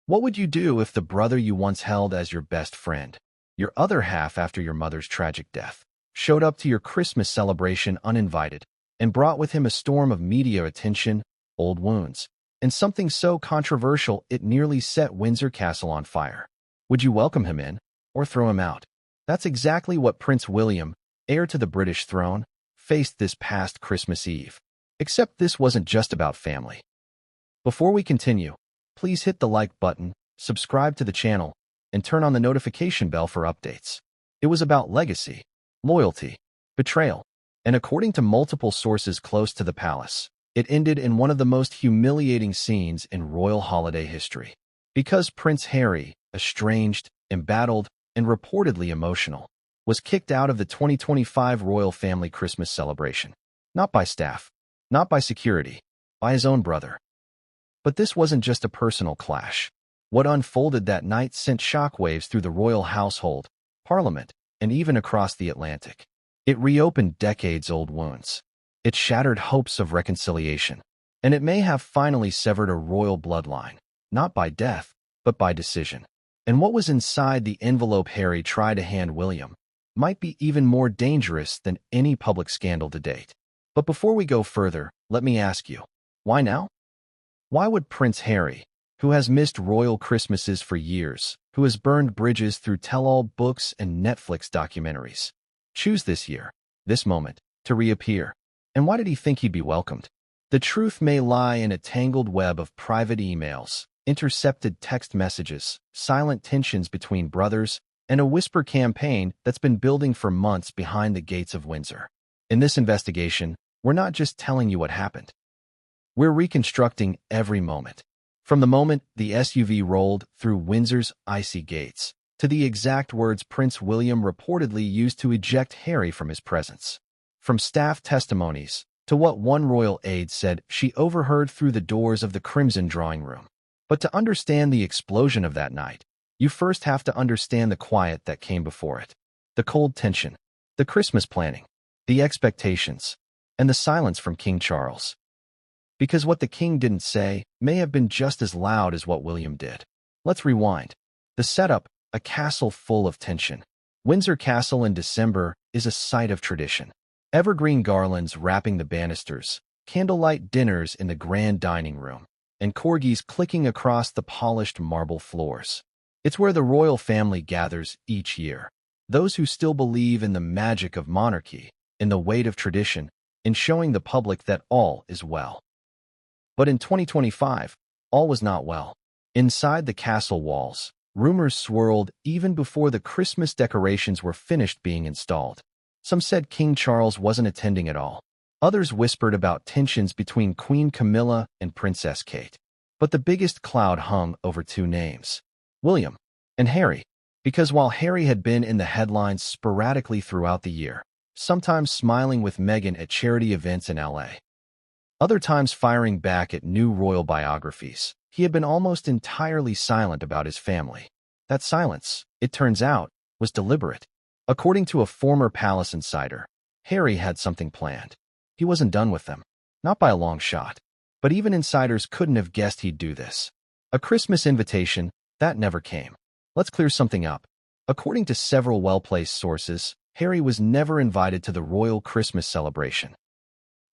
What would you do if the brother you once held as your best friend, your other half after your mother's tragic death, showed up to your Christmas celebration uninvited and brought with him a storm of media attention, old wounds, and something so controversial it nearly set Windsor Castle on fire? Would you welcome him in or throw him out? That's exactly what Prince William, heir to the British throne, faced this past Christmas Eve. Except this wasn't just about family. Before we continue, please hit the like button, subscribe to the channel, and turn on the notification bell for updates. It was about legacy, loyalty, betrayal, and according to multiple sources close to the palace, it ended in one of the most humiliating scenes in royal holiday history. Because Prince Harry, estranged, embattled, and reportedly emotional, was kicked out of the 2025 royal family Christmas celebration. Not by staff, not by security, by his own brother. But this wasn't just a personal clash. What unfolded that night sent shockwaves through the royal household, parliament, and even across the Atlantic. It reopened decades-old wounds. It shattered hopes of reconciliation. And it may have finally severed a royal bloodline, not by death, but by decision. And what was inside the envelope Harry tried to hand William might be even more dangerous than any public scandal to date. But before we go further, let me ask you, why now? Why would Prince Harry, who has missed royal Christmases for years, who has burned bridges through tell-all books and Netflix documentaries, choose this year, this moment, to reappear? And why did he think he'd be welcomed? The truth may lie in a tangled web of private emails, intercepted text messages, silent tensions between brothers, and a whisper campaign that's been building for months behind the gates of Windsor. In this investigation, we're not just telling you what happened. We're reconstructing every moment. From the moment the SUV rolled through Windsor's icy gates, to the exact words Prince William reportedly used to eject Harry from his presence. From staff testimonies to what one royal aide said she overheard through the doors of the Crimson drawing room. But to understand the explosion of that night, you first have to understand the quiet that came before it. The cold tension, the Christmas planning, the expectations, and the silence from King Charles. Because what the king didn't say may have been just as loud as what William did. Let's rewind. The setup, a castle full of tension. Windsor Castle in December is a site of tradition. Evergreen garlands wrapping the banisters, candlelight dinners in the grand dining room, and corgis clicking across the polished marble floors. It's where the royal family gathers each year. Those who still believe in the magic of monarchy, in the weight of tradition, in showing the public that all is well. But in 2025, all was not well. Inside the castle walls, rumors swirled even before the Christmas decorations were finished being installed. Some said King Charles wasn't attending at all. Others whispered about tensions between Queen Camilla and Princess Kate. But the biggest cloud hung over two names, William and Harry. Because while Harry had been in the headlines sporadically throughout the year, sometimes smiling with Meghan at charity events in LA, other times firing back at new royal biographies, he had been almost entirely silent about his family. That silence, it turns out, was deliberate. According to a former palace insider, Harry had something planned. He wasn't done with them, not by a long shot. But even insiders couldn't have guessed he'd do this. A Christmas invitation, that never came. Let's clear something up. According to several well-placed sources, Harry was never invited to the royal Christmas celebration.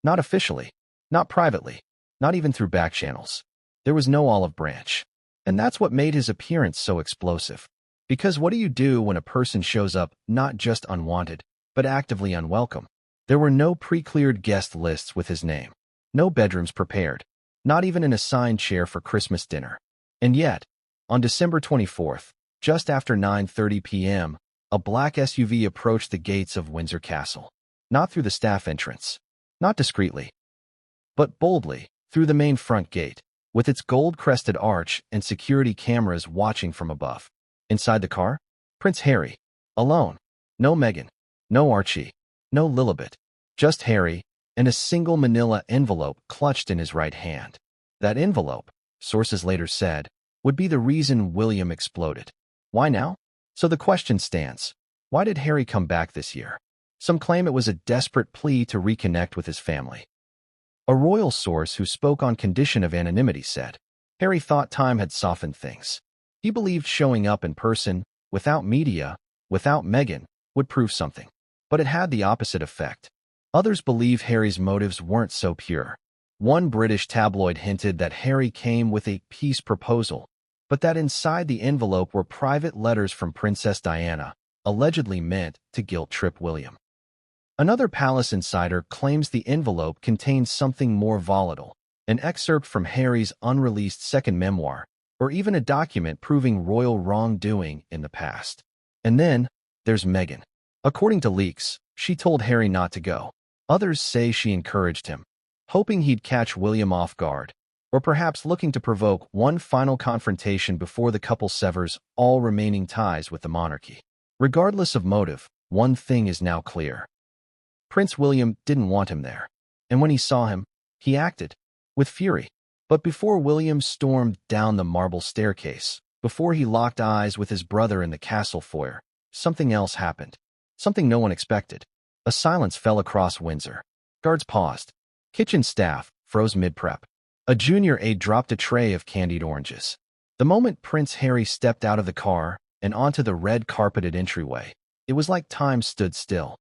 Not officially. Not privately, not even through back channels. There was no olive branch. And that's what made his appearance so explosive. Because what do you do when a person shows up not just unwanted, but actively unwelcome? There were no pre-cleared guest lists with his name. No bedrooms prepared. Not even an assigned chair for Christmas dinner. And yet, on December 24th, just after 9:30 p.m., a black SUV approached the gates of Windsor Castle. Not through the staff entrance. Not discreetly, but boldly, through the main front gate, with its gold-crested arch and security cameras watching from above. Inside the car, Prince Harry, alone. No Meghan, no Archie, no Lilibet. Just Harry, and a single manila envelope clutched in his right hand. That envelope, sources later said, would be the reason William exploded. Why now? So the question stands, why did Harry come back this year? Some claim it was a desperate plea to reconnect with his family. A royal source who spoke on condition of anonymity said, Harry thought time had softened things. He believed showing up in person, without media, without Meghan, would prove something. But it had the opposite effect. Others believe Harry's motives weren't so pure. One British tabloid hinted that Harry came with a peace proposal, but that inside the envelope were private letters from Princess Diana, allegedly meant to guilt-trip William. Another palace insider claims the envelope contained something more volatile, an excerpt from Harry's unreleased second memoir, or even a document proving royal wrongdoing in the past. And then, there's Meghan. According to leaks, she told Harry not to go. Others say she encouraged him, hoping he'd catch William off guard, or perhaps looking to provoke one final confrontation before the couple severs all remaining ties with the monarchy. Regardless of motive, one thing is now clear. Prince William didn't want him there, and when he saw him, he acted with fury. But before William stormed down the marble staircase, before he locked eyes with his brother in the castle foyer, something else happened. Something no one expected. A silence fell across Windsor. Guards paused. Kitchen staff froze mid-prep. A junior aide dropped a tray of candied oranges. The moment Prince Harry stepped out of the car and onto the red-carpeted entryway, it was like time stood still.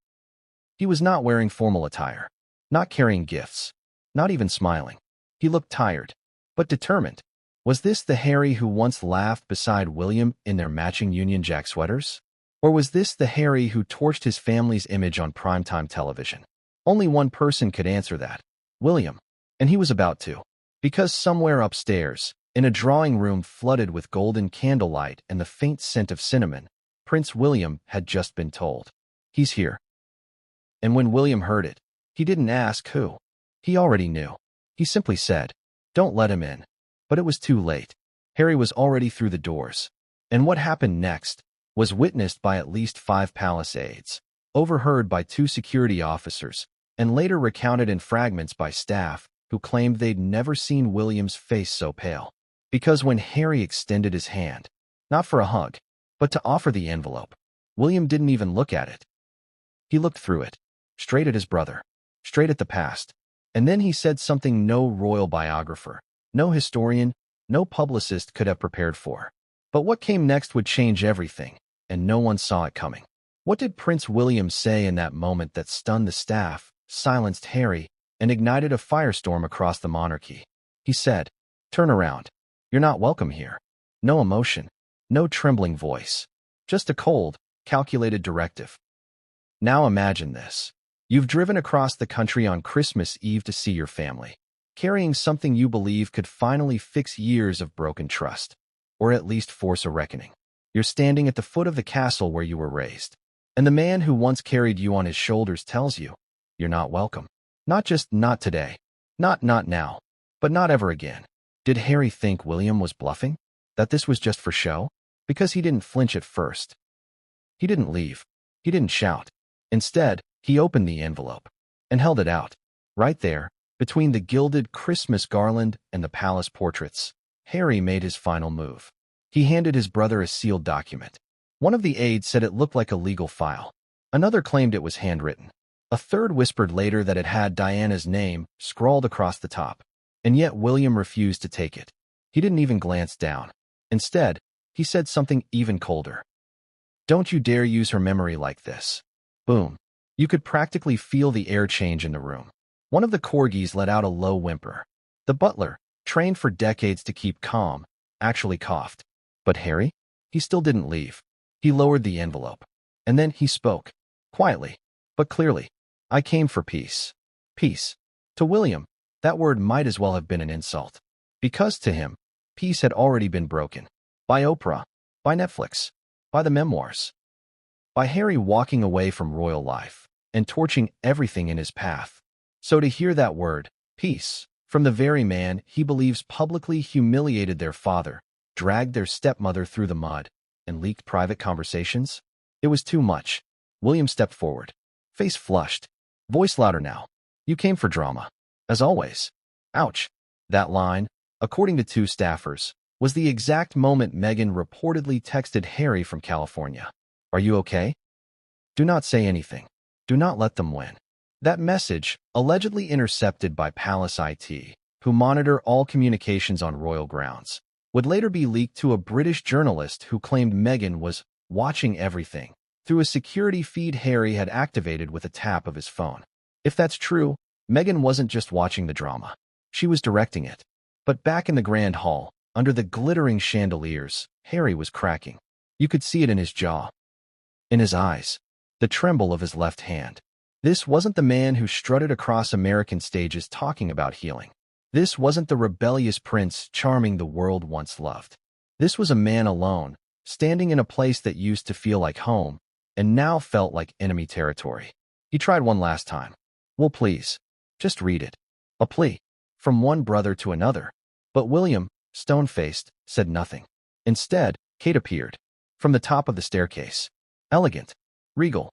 He was not wearing formal attire, not carrying gifts, not even smiling. He looked tired, but determined. Was this the Harry who once laughed beside William in their matching Union Jack sweaters? Or was this the Harry who torched his family's image on primetime television? Only one person could answer that. William. And he was about to. Because somewhere upstairs, in a drawing room flooded with golden candlelight and the faint scent of cinnamon, Prince William had just been told. He's here. And when William heard it, he didn't ask who. He already knew. He simply said, "Don't let him in." But it was too late. Harry was already through the doors. And what happened next was witnessed by at least 5 palace aides, overheard by 2 security officers, and later recounted in fragments by staff who claimed they'd never seen William's face so pale. Because when Harry extended his hand, not for a hug, but to offer the envelope, William didn't even look at it. He looked through it, straight at his brother, straight at the past, and then he said something no royal biographer, no historian, no publicist could have prepared for. But what came next would change everything, and no one saw it coming. What did Prince William say in that moment that stunned the staff, silenced Harry, and ignited a firestorm across the monarchy? He said, "Turn around. You're not welcome here." No emotion, no trembling voice, just a cold, calculated directive. Now imagine this. You've driven across the country on Christmas Eve to see your family, carrying something you believe could finally fix years of broken trust, or at least force a reckoning. You're standing at the foot of the castle where you were raised, and the man who once carried you on his shoulders tells you, you're not welcome. Not just not today, not now, but not ever again. Did Harry think William was bluffing? That this was just for show? Because he didn't flinch at first. He didn't leave. He didn't shout. Instead, he opened the envelope and held it out. Right there, between the gilded Christmas garland and the palace portraits, Harry made his final move. He handed his brother a sealed document. One of the aides said it looked like a legal file. Another claimed it was handwritten. A third whispered later that it had Diana's name scrawled across the top. And yet William refused to take it. He didn't even glance down. Instead, he said something even colder. "Don't you dare use her memory like this." Boom. You could practically feel the air change in the room. One of the corgis let out a low whimper. The butler, trained for decades to keep calm, actually coughed. But Harry? He still didn't leave. He lowered the envelope. And then he spoke. Quietly, but clearly. "I came for peace." Peace. To William, that word might as well have been an insult. Because to him, peace had already been broken. By Oprah. By Netflix. By the memoirs. By Harry walking away from royal life and torching everything in his path. So to hear that word, peace, from the very man he believes publicly humiliated their father, dragged their stepmother through the mud, and leaked private conversations? It was too much. William stepped forward, face flushed, voice louder now. "You came for drama. As always." Ouch. That line, according to 2 staffers, was the exact moment Meghan reportedly texted Harry from California. "Are you okay? Do not say anything. Do not let them win." That message, allegedly intercepted by Palace IT, who monitor all communications on royal grounds, would later be leaked to a British journalist who claimed Meghan was watching everything through a security feed Harry had activated with a tap of his phone. If that's true, Meghan wasn't just watching the drama. She was directing it. But back in the grand hall, under the glittering chandeliers, Harry was cracking. You could see it in his jaw, in his eyes, the tremble of his left hand. This wasn't the man who strutted across American stages talking about healing. This wasn't the rebellious prince charming the world once loved. This was a man alone, standing in a place that used to feel like home, and now felt like enemy territory. He tried one last time. "Well, please, just read it." A plea, from one brother to another. But William, stone-faced, said nothing. Instead, Kate appeared, from the top of the staircase. Elegant, regal,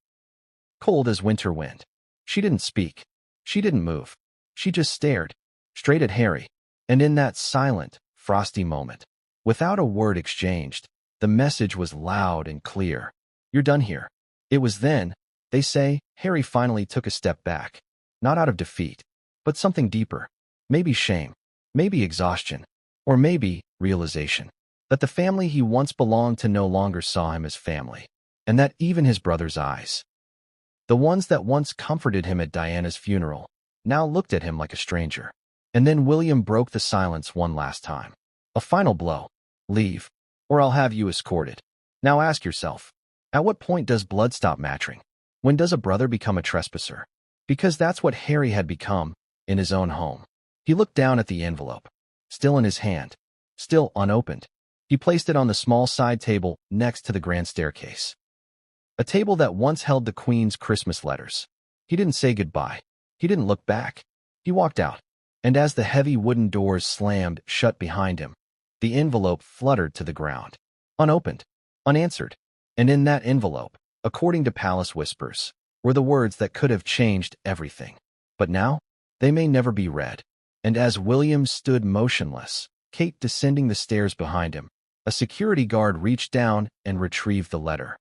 cold as winter wind. She didn't speak. She didn't move. She just stared, straight at Harry. And in that silent, frosty moment, without a word exchanged, the message was loud and clear. "You're done here." It was then, they say, Harry finally took a step back. Not out of defeat, but something deeper. Maybe shame, maybe exhaustion, or maybe realization that the family he once belonged to no longer saw him as family, and that even his brother's eyes, the ones that once comforted him at Diana's funeral, now looked at him like a stranger. And then William broke the silence one last time. A final blow. "Leave, or I'll have you escorted." Now ask yourself, at what point does blood stop mattering? When does a brother become a trespasser? Because that's what Harry had become, in his own home. He looked down at the envelope, still in his hand, still unopened. He placed it on the small side table next to the grand staircase. A table that once held the Queen's Christmas letters. He didn't say goodbye. He didn't look back. He walked out, and as the heavy wooden doors slammed shut behind him, the envelope fluttered to the ground, unopened, unanswered. And in that envelope, according to palace whispers, were the words that could have changed everything. But now, they may never be read. And as William stood motionless, Kate descending the stairs behind him, a security guard reached down and retrieved the letter.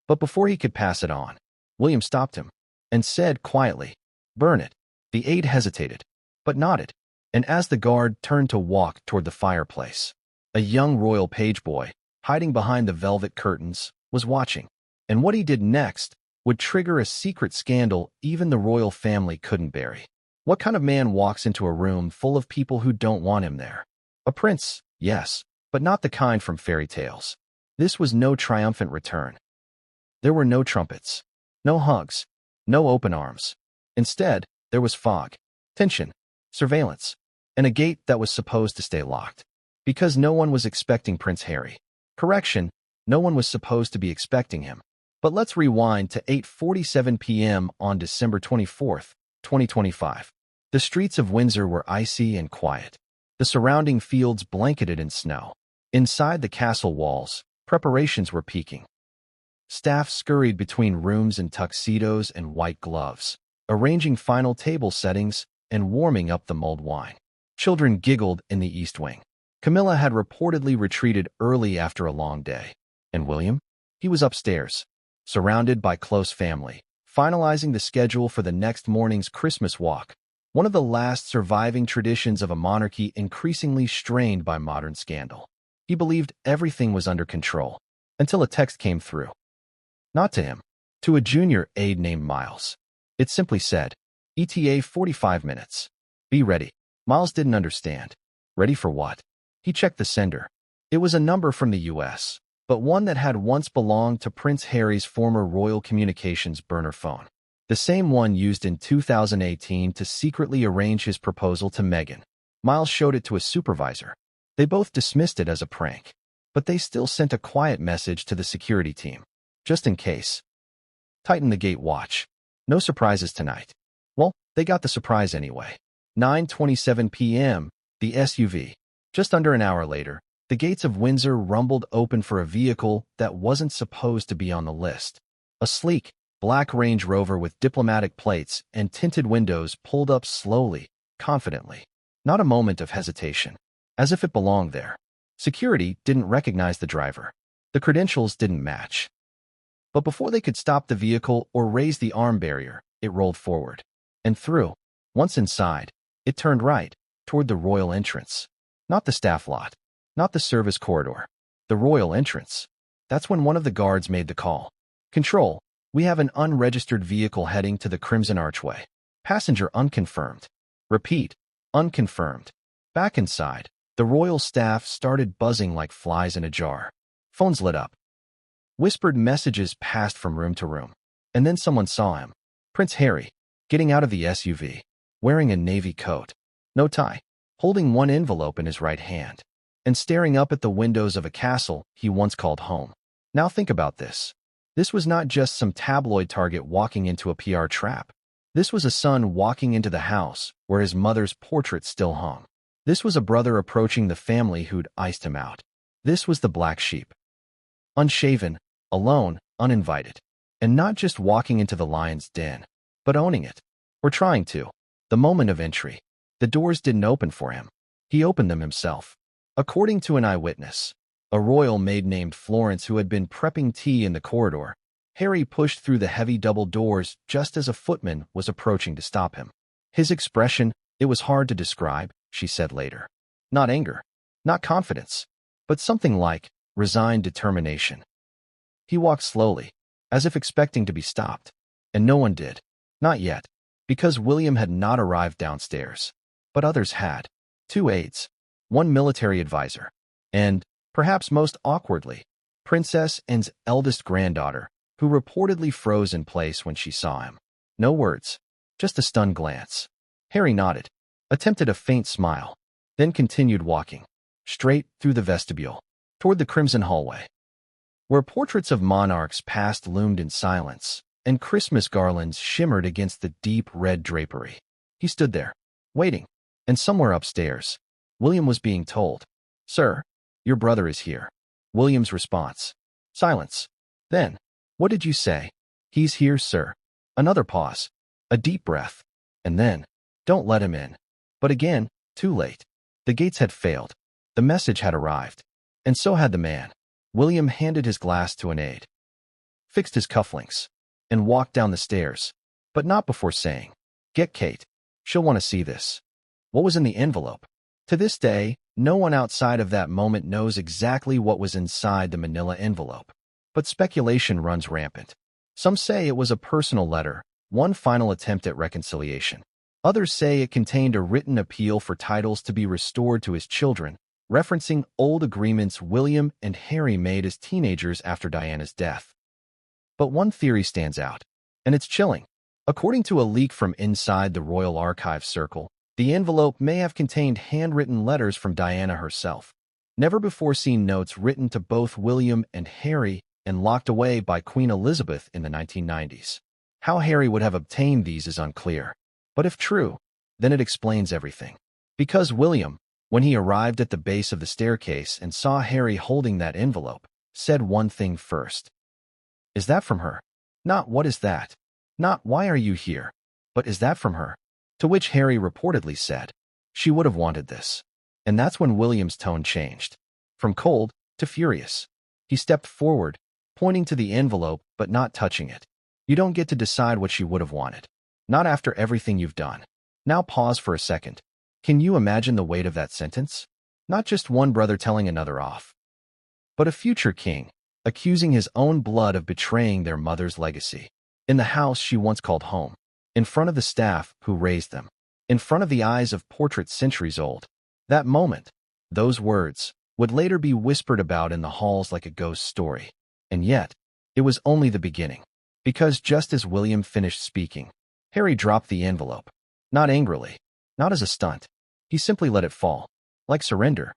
But before he could pass it on, William stopped him and said quietly, "Burn it." The aide hesitated, but nodded, and as the guard turned to walk toward the fireplace, a young royal page boy, hiding behind the velvet curtains, was watching. And what he did next would trigger a secret scandal even the royal family couldn't bury. What kind of man walks into a room full of people who don't want him there? A prince, yes, but not the kind from fairy tales. This was no triumphant return. There were no trumpets, no hugs, no open arms. Instead, there was fog, tension, surveillance, and a gate that was supposed to stay locked. Because no one was expecting Prince Harry. Correction, no one was supposed to be expecting him. But let's rewind to 8:47 p.m. on December 24th, 2025. The streets of Windsor were icy and quiet, the surrounding fields blanketed in snow. Inside the castle walls, preparations were peaking. Staff scurried between rooms in tuxedos and white gloves, arranging final table settings and warming up the mulled wine. Children giggled in the East Wing. Camilla had reportedly retreated early after a long day. And William? He was upstairs, surrounded by close family, finalizing the schedule for the next morning's Christmas walk, one of the last surviving traditions of a monarchy increasingly strained by modern scandal. He believed everything was under control, until a text came through. Not to him, to a junior aide named Miles. It simply said, "ETA 45 minutes. Be ready." Miles didn't understand. Ready for what? He checked the sender. It was a number from the US, but one that had once belonged to Prince Harry's former Royal Communications burner phone. The same one used in 2018 to secretly arrange his proposal to Meghan. Miles showed it to a supervisor. They both dismissed it as a prank, but they still sent a quiet message to the security team. Just in case. Tighten the gate watch. No surprises tonight. Well, they got the surprise anyway. 9:27 p.m., the SUV. Just under an hour later, the gates of Windsor rumbled open for a vehicle that wasn't supposed to be on the list. A sleek, black Range Rover with diplomatic plates and tinted windows pulled up slowly, confidently. Not a moment of hesitation. As if it belonged there. Security didn't recognize the driver. The credentials didn't match. But before they could stop the vehicle or raise the arm barrier, it rolled forward. And through. Once inside, it turned right, toward the royal entrance. Not the staff lot, not the service corridor, the royal entrance. That's when one of the guards made the call. Control, we have an unregistered vehicle heading to the Crimson Archway. Passenger unconfirmed. Repeat, unconfirmed. Back inside, the royal staff started buzzing like flies in a jar. Phones lit up. Whispered messages passed from room to room. And then someone saw him. Prince Harry, getting out of the SUV, wearing a navy coat, no tie, holding one envelope in his right hand, and staring up at the windows of a castle he once called home. Now think about this. This was not just some tabloid target walking into a PR trap. This was a son walking into the house where his mother's portrait still hung. This was a brother approaching the family who'd iced him out. This was the black sheep. Unshaven, alone, uninvited. And not just walking into the lion's den, but owning it. Or trying to. The moment of entry. The doors didn't open for him. He opened them himself. According to an eyewitness, a royal maid named Florence who had been prepping tea in the corridor, Harry pushed through the heavy double doors just as a footman was approaching to stop him. His expression, it was hard to describe, she said later. Not anger, not confidence, but something like resigned determination. He walked slowly, as if expecting to be stopped, and no one did. Not yet, because William had not arrived downstairs. But others had. 2 aides, 1 military advisor, and, perhaps most awkwardly, Princess Anne's eldest granddaughter, who reportedly froze in place when she saw him. No words, just a stunned glance. Harry nodded, attempted a faint smile, then continued walking, straight through the vestibule, toward the crimson hallway, where portraits of monarchs past loomed in silence, and Christmas garlands shimmered against the deep red drapery. He stood there, waiting, and somewhere upstairs, William was being told, "Sir, your brother is here." William's response, silence. Then, "What did you say?" "He's here, sir." Another pause, a deep breath, and then, "Don't let him in." But again, too late. The gates had failed. The message had arrived. And so had the man. William handed his glass to an aide, fixed his cufflinks, and walked down the stairs, but not before saying, "Get Kate. She'll want to see this." What was in the envelope? To this day, no one outside of that moment knows exactly what was inside the manila envelope. But speculation runs rampant. Some say it was a personal letter, one final attempt at reconciliation. Others say it contained a written appeal for titles to be restored to his children, referencing old agreements William and Harry made as teenagers after Diana's death. But one theory stands out, and it's chilling. According to a leak from inside the Royal Archives Circle, the envelope may have contained handwritten letters from Diana herself, never-before-seen notes written to both William and Harry and locked away by Queen Elizabeth in the 1990s. How Harry would have obtained these is unclear. But if true, then it explains everything. Because William, when he arrived at the base of the staircase and saw Harry holding that envelope, said one thing first. "Is that from her?" Not "What is that?" Not "Why are you here?" But "Is that from her?" To which Harry reportedly said, "She would have wanted this." And that's when William's tone changed. From cold to furious. He stepped forward, pointing to the envelope but not touching it. "You don't get to decide what she would have wanted. Not after everything you've done." Now pause for a second. Can you imagine the weight of that sentence? Not just one brother telling another off, but a future king, accusing his own blood of betraying their mother's legacy. In the house she once called home. In front of the staff who raised them. In front of the eyes of portraits centuries old. That moment, those words, would later be whispered about in the halls like a ghost story. And yet, it was only the beginning. Because just as William finished speaking, Harry dropped the envelope. Not angrily. Not as a stunt. He simply let it fall. Like surrender.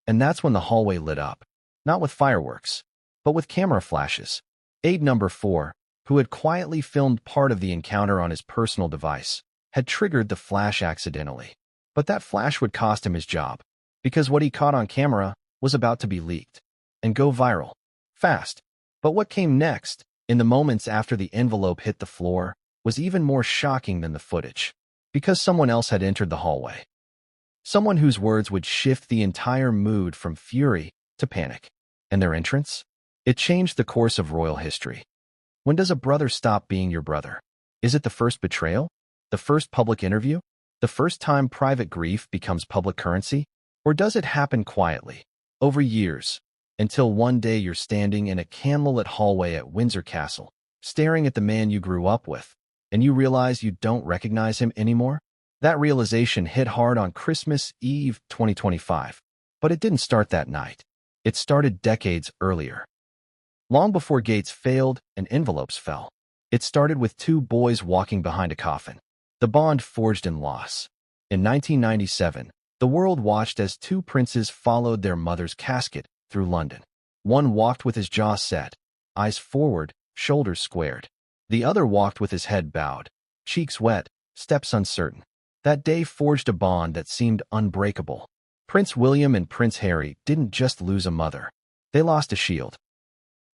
And that's when the hallway lit up. Not with fireworks, but with camera flashes. Aide number 4, who had quietly filmed part of the encounter on his personal device, had triggered the flash accidentally. But that flash would cost him his job, because what he caught on camera was about to be leaked and go viral. Fast. But what came next, in the moments after the envelope hit the floor, was even more shocking than the footage. Because someone else had entered the hallway. Someone whose words would shift the entire mood from fury to panic. And their entrance? It changed the course of royal history. When does a brother stop being your brother? Is it the first betrayal? The first public interview? the first time private grief becomes public currency? Or does it happen quietly, over years, until one day you're standing in a candlelit hallway at Windsor Castle, staring at the man you grew up with, and you realize you don't recognize him anymore? That realization hit hard on Christmas Eve 2025. But it didn't start that night. It started decades earlier. Long before gates failed and envelopes fell. It started with two boys walking behind a coffin. The bond forged in loss. In 1997, the world watched as two princes followed their mother's casket through London. One walked with his jaw set, eyes forward, shoulders squared. The other walked with his head bowed, cheeks wet, steps uncertain. That day forged a bond that seemed unbreakable. Prince William and Prince Harry didn't just lose a mother. They lost a shield.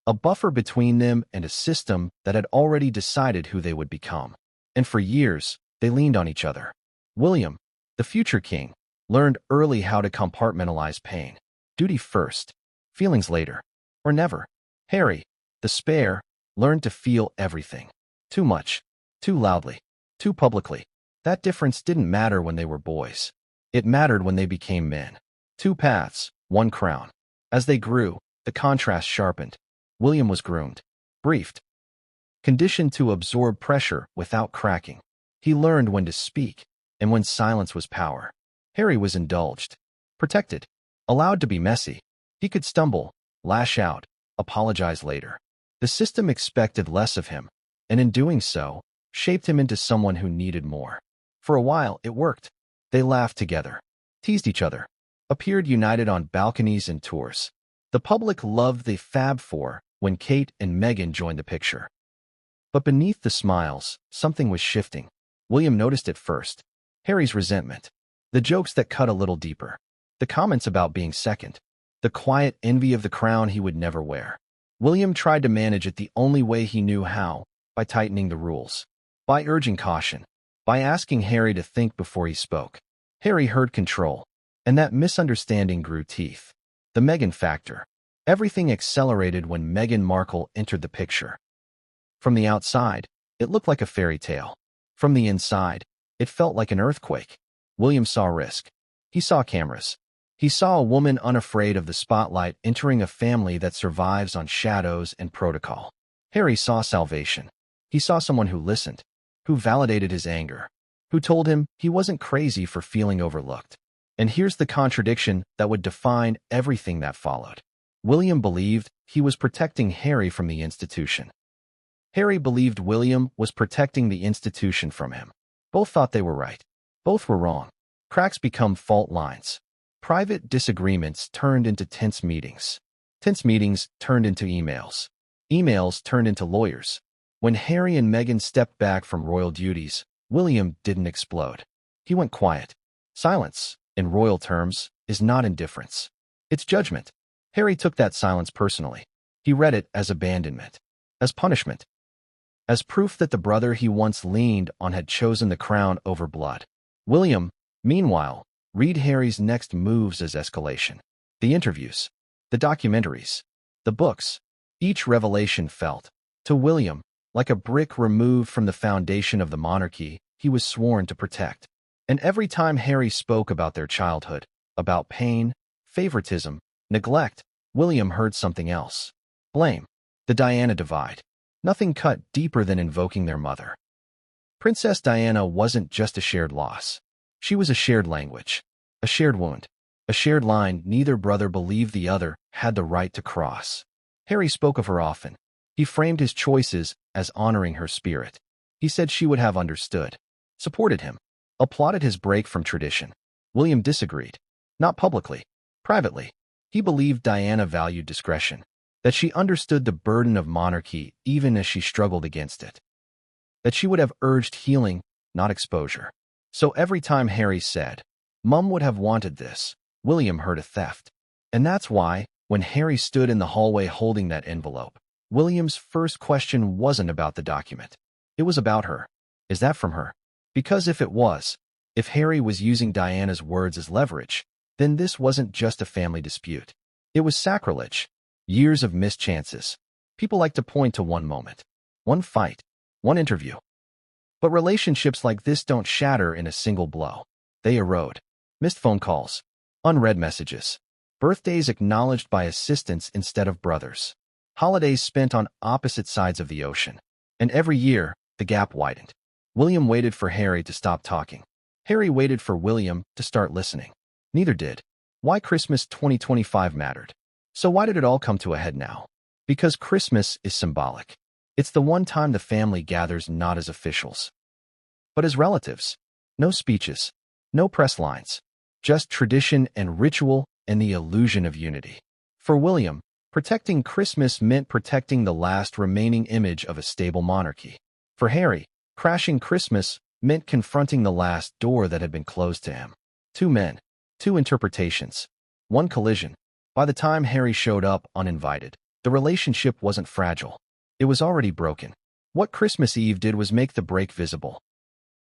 A buffer between them and a system that had already decided who they would become. And for years, they leaned on each other. William, the future king, learned early how to compartmentalize pain. Duty first, feelings later, or never. Harry, the spare, learned to feel everything. Too much, too loudly, too publicly. That difference didn't matter when they were boys. It mattered when they became men. Two paths, one crown. As they grew, the contrast sharpened. William was groomed, briefed, conditioned to absorb pressure without cracking. He learned when to speak and when silence was power. Harry was indulged, protected, allowed to be messy. He could stumble, lash out, apologize later. The system expected less of him, and in doing so, shaped him into someone who needed more. For a while, it worked. They laughed together, teased each other, appeared united on balconies and tours. The public loved the Fab Four when Kate and Meghan joined the picture. But beneath the smiles, something was shifting. William noticed it first. Harry's resentment. The jokes that cut a little deeper. The comments about being second. The quiet envy of the crown he would never wear. William tried to manage it the only way he knew how, by tightening the rules, by urging caution, by asking Harry to think before he spoke. Harry heard control, and that misunderstanding grew teeth. The Meghan factor. Everything accelerated when Meghan Markle entered the picture. From the outside, it looked like a fairy tale. From the inside, it felt like an earthquake. William saw risk. He saw cameras. He saw a woman unafraid of the spotlight entering a family that survives on shadows and protocol. Harry saw salvation. He saw someone who listened, who validated his anger, who told him he wasn't crazy for feeling overlooked. And here's the contradiction that would define everything that followed. William believed he was protecting Harry from the institution. Harry believed William was protecting the institution from him. Both thought they were right. Both were wrong. Cracks become fault lines. Private disagreements turned into tense meetings. Tense meetings turned into emails. Emails turned into lawyers. When Harry and Meghan stepped back from royal duties, William didn't explode. He went quiet. Silence, in royal terms, is not indifference. It's judgment. Harry took that silence personally. He read it as abandonment, as punishment, as proof that the brother he once leaned on had chosen the crown over blood. William, meanwhile, read Harry's next moves as escalation. The interviews, the documentaries, the books. Each revelation felt, to William, like a brick removed from the foundation of the monarchy he was sworn to protect. And every time Harry spoke about their childhood, about pain, favoritism, neglect, William heard something else. Blame. The Diana divide. Nothing cut deeper than invoking their mother. Princess Diana wasn't just a shared loss. She was a shared language, a shared wound, a shared line neither brother believed the other had the right to cross. Harry spoke of her often. He framed his choices as honoring her spirit. He said she would have understood, supported him, applauded his break from tradition. William disagreed. Not publicly, privately. He believed Diana valued discretion, that she understood the burden of monarchy even as she struggled against it, that she would have urged healing, not exposure. So every time Harry said, "Mum would have wanted this," William heard a theft. And that's why, when Harry stood in the hallway holding that envelope, William's first question wasn't about the document. It was about her. Is that from her? Because if it was, if Harry was using Diana's words as leverage, then this wasn't just a family dispute. It was sacrilege. Years of missed chances. People like to point to one moment, one fight, one interview. But relationships like this don't shatter in a single blow. They erode. Missed phone calls, unread messages, birthdays acknowledged by assistants instead of brothers, holidays spent on opposite sides of the ocean. And every year, the gap widened. William waited for Harry to stop talking. Harry waited for William to start listening. Neither did. Why Christmas 2025 mattered. So why did it all come to a head now? Because Christmas is symbolic. It's the one time the family gathers not as officials, but as relatives. No speeches, no press lines, just tradition and ritual and the illusion of unity. For William, protecting Christmas meant protecting the last remaining image of a stable monarchy. For Harry, crashing Christmas meant confronting the last door that had been closed to him. Two men, two interpretations, one collision. By the time Harry showed up uninvited, the relationship wasn't fragile. It was already broken. What Christmas Eve did was make the break visible.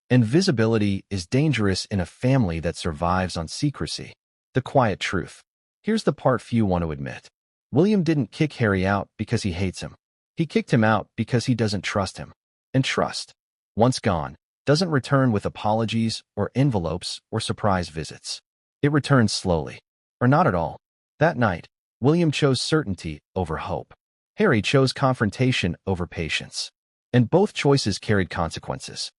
And visibility is dangerous in a family that survives on secrecy. The quiet truth. Here's the part few want to admit. William didn't kick Harry out because he hates him. He kicked him out because he doesn't trust him. And trust, once gone, doesn't return with apologies or envelopes or surprise visits. It returns slowly, or not at all. That night, William chose certainty over hope. Harry chose confrontation over patience. And both choices carried consequences.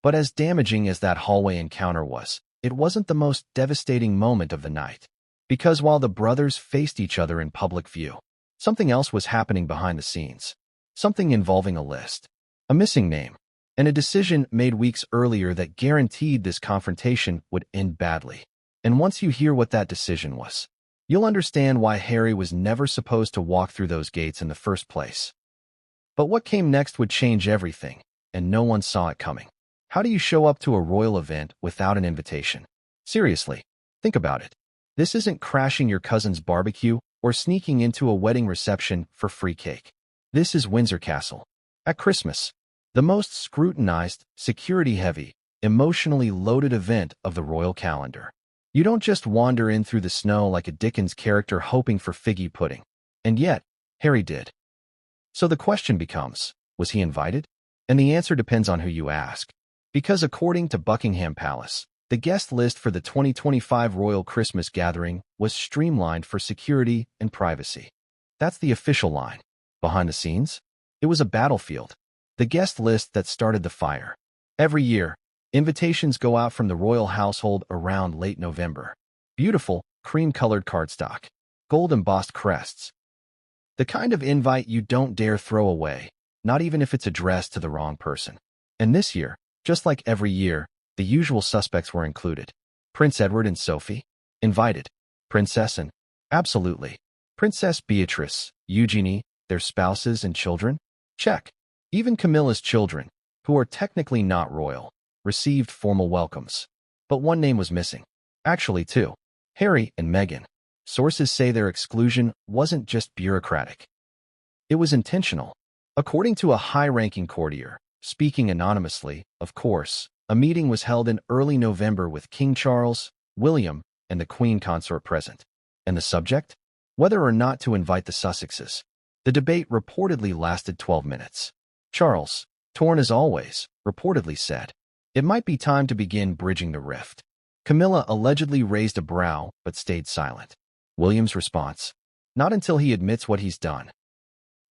But as damaging as that hallway encounter was, it wasn't the most devastating moment of the night. Because while the brothers faced each other in public view, something else was happening behind the scenes. Something involving a list, a missing name, and a decision made weeks earlier that guaranteed this confrontation would end badly. And once you hear what that decision was, you'll understand why Harry was never supposed to walk through those gates in the first place. But what came next would change everything, and no one saw it coming. How do you show up to a royal event without an invitation? Seriously, think about it. This isn't crashing your cousin's barbecue or sneaking into a wedding reception for free cake. This is Windsor Castle. At Christmas, the most scrutinized, security-heavy, emotionally loaded event of the royal calendar. You don't just wander in through the snow like a Dickens character hoping for figgy pudding. And yet, Harry did. So the question becomes, was he invited? And the answer depends on who you ask. Because according to Buckingham Palace, the guest list for the 2025 Royal Christmas Gathering was streamlined for security and privacy. That's the official line. Behind the scenes, it was a battlefield. The guest list that started the fire. Every year, invitations go out from the royal household around late November. Beautiful, cream-colored cardstock, gold-embossed crests. The kind of invite you don't dare throw away, not even if it's addressed to the wrong person. And this year, just like every year, the usual suspects were included. Prince Edward and Sophie? Invited. Princess Anne? Absolutely. Princess Beatrice, Eugenie, their spouses and children? Check. Even Camilla's children, who are technically not royal, received formal welcomes. But one name was missing. Actually, two. Harry and Meghan. Sources say their exclusion wasn't just bureaucratic. It was intentional. According to a high-ranking courtier, speaking anonymously, of course, a meeting was held in early November with King Charles, William, and the Queen Consort present. And the subject? Whether or not to invite the Sussexes. The debate reportedly lasted 12 minutes. Charles, torn as always, reportedly said, "It might be time to begin bridging the rift." Camilla allegedly raised a brow but stayed silent. William's response? Not until he admits what he's done.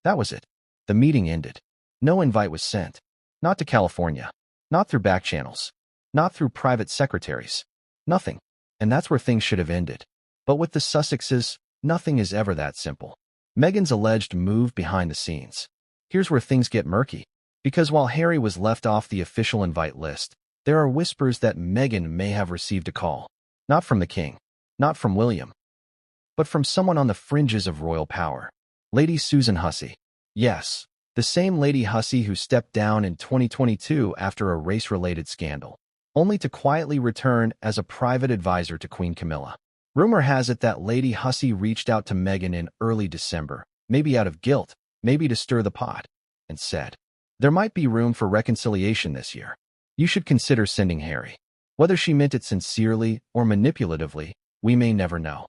That was it. The meeting ended. No invite was sent. Not to California. Not through back channels. Not through private secretaries. Nothing. And that's where things should have ended. But with the Sussexes, nothing is ever that simple. Meghan's alleged move behind the scenes. Here's where things get murky. Because while Harry was left off the official invite list, there are whispers that Meghan may have received a call. Not from the king. Not from William. But from someone on the fringes of royal power. Lady Susan Hussey. Yes, the same Lady Hussey who stepped down in 2022 after a race-related scandal, only to quietly return as a private advisor to Queen Camilla. Rumor has it that Lady Hussey reached out to Meghan in early December, maybe out of guilt, maybe to stir the pot, and said, "There might be room for reconciliation this year. You should consider sending Harry." Whether she meant it sincerely or manipulatively, we may never know.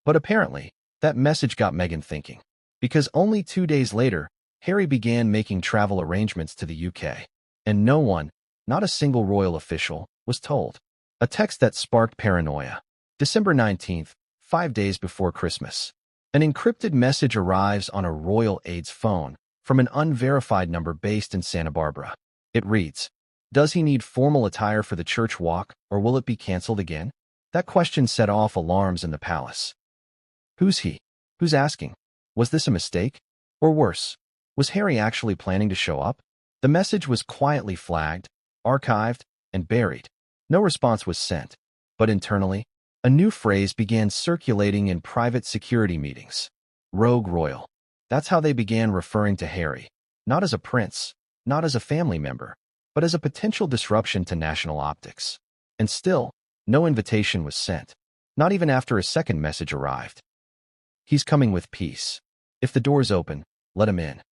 But apparently, that message got Meghan thinking. Because only 2 days later, Harry began making travel arrangements to the UK. And no one, not a single royal official, was told. A text that sparked paranoia. December 19th, 5 days before Christmas. An encrypted message arrives on a royal aide's phone from an unverified number based in Santa Barbara. It reads, "Does he need formal attire for the church walk, or will it be canceled again?" That question set off alarms in the palace. Who's he? Who's asking? Was this a mistake? Or worse, was Harry actually planning to show up? The message was quietly flagged, archived, and buried. No response was sent. But internally, a new phrase began circulating in private security meetings. Rogue Royal. That's how they began referring to Harry. Not as a prince, not as a family member, but as a potential disruption to national optics. And still, no invitation was sent. Not even after a second message arrived. He's coming with peace. If the door's open, let him in.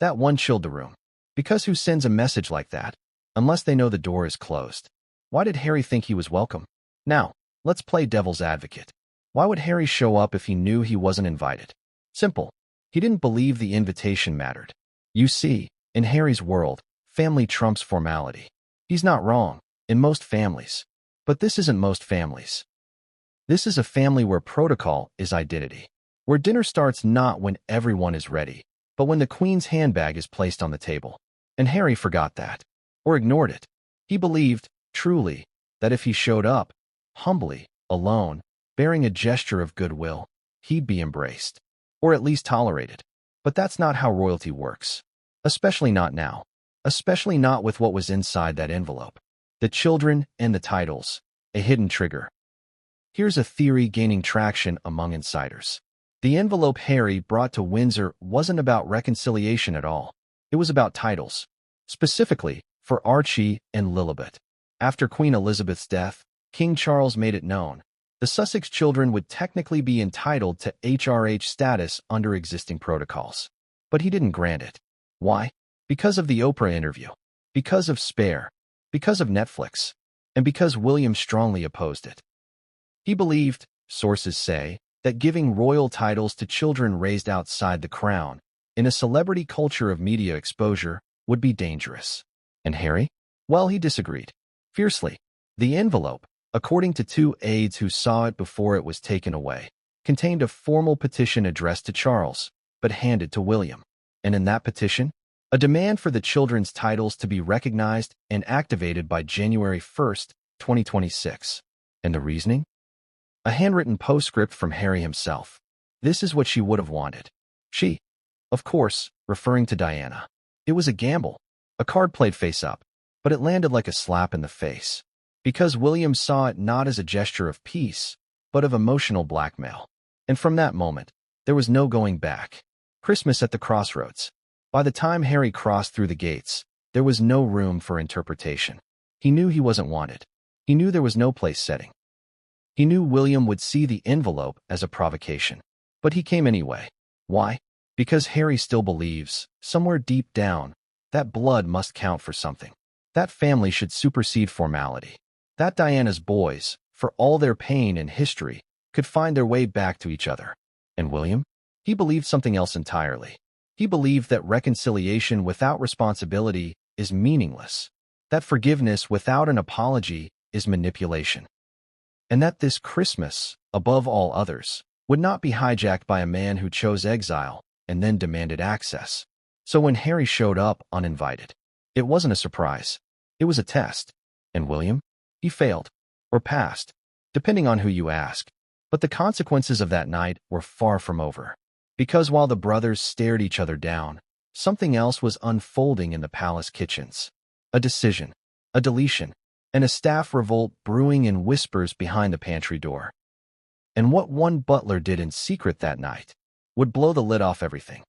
That one chilled the room. Because who sends a message like that, unless they know the door is closed? Why did Harry think he was welcome? Now, let's play devil's advocate. Why would Harry show up if he knew he wasn't invited? Simple. He didn't believe the invitation mattered. You see, in Harry's world, family trumps formality. He's not wrong, in most families. But this isn't most families. This is a family where protocol is identity. Where dinner starts not when everyone is ready, but when the Queen's handbag is placed on the table. And Harry forgot that. Or ignored it. He believed, truly, that if he showed up, humbly, alone, bearing a gesture of goodwill, he'd be embraced. Or at least tolerated. But that's not how royalty works. Especially not now. Especially not with what was inside that envelope. The children and the titles. A hidden trigger. Here's a theory gaining traction among insiders. The envelope Harry brought to Windsor wasn't about reconciliation at all. It was about titles. Specifically, for Archie and Lilibet. After Queen Elizabeth's death, King Charles made it known. The Sussex children would technically be entitled to HRH status under existing protocols. But he didn't grant it. Why? Because of the Oprah interview. Because of Spare. Because of Netflix. And because William strongly opposed it. He believed, sources say, that giving royal titles to children raised outside the crown, in a celebrity culture of media exposure, would be dangerous. And Harry? Well, he disagreed. Fiercely. The envelope, according to 2 aides who saw it before it was taken away, contained a formal petition addressed to Charles, but handed to William. And in that petition, a demand for the children's titles to be recognized and activated by January 1st, 2026. And the reasoning? A handwritten postscript from Harry himself. This is what she would have wanted. She, of course, referring to Diana. It was a gamble, a card played face up, but it landed like a slap in the face. Because William saw it not as a gesture of peace, but of emotional blackmail. And from that moment, there was no going back. Christmas at the crossroads. By the time Harry crossed through the gates, there was no room for interpretation. He knew he wasn't wanted. He knew there was no place setting. He knew William would see the envelope as a provocation. But he came anyway. Why? Because Harry still believes, somewhere deep down, that blood must count for something. That family should supersede formality. That Diana's boys, for all their pain and history, could find their way back to each other. And William? He believed something else entirely. He believed that reconciliation without responsibility is meaningless. That forgiveness without an apology is manipulation. And that this Christmas, above all others, would not be hijacked by a man who chose exile and then demanded access. So when Harry showed up uninvited, it wasn't a surprise. It was a test. And William? He failed. Or passed, depending on who you ask. But the consequences of that night were far from over. Because while the brothers stared each other down, something else was unfolding in the palace kitchens. A decision, a deletion, and a staff revolt brewing in whispers behind the pantry door. And what one butler did in secret that night would blow the lid off everything.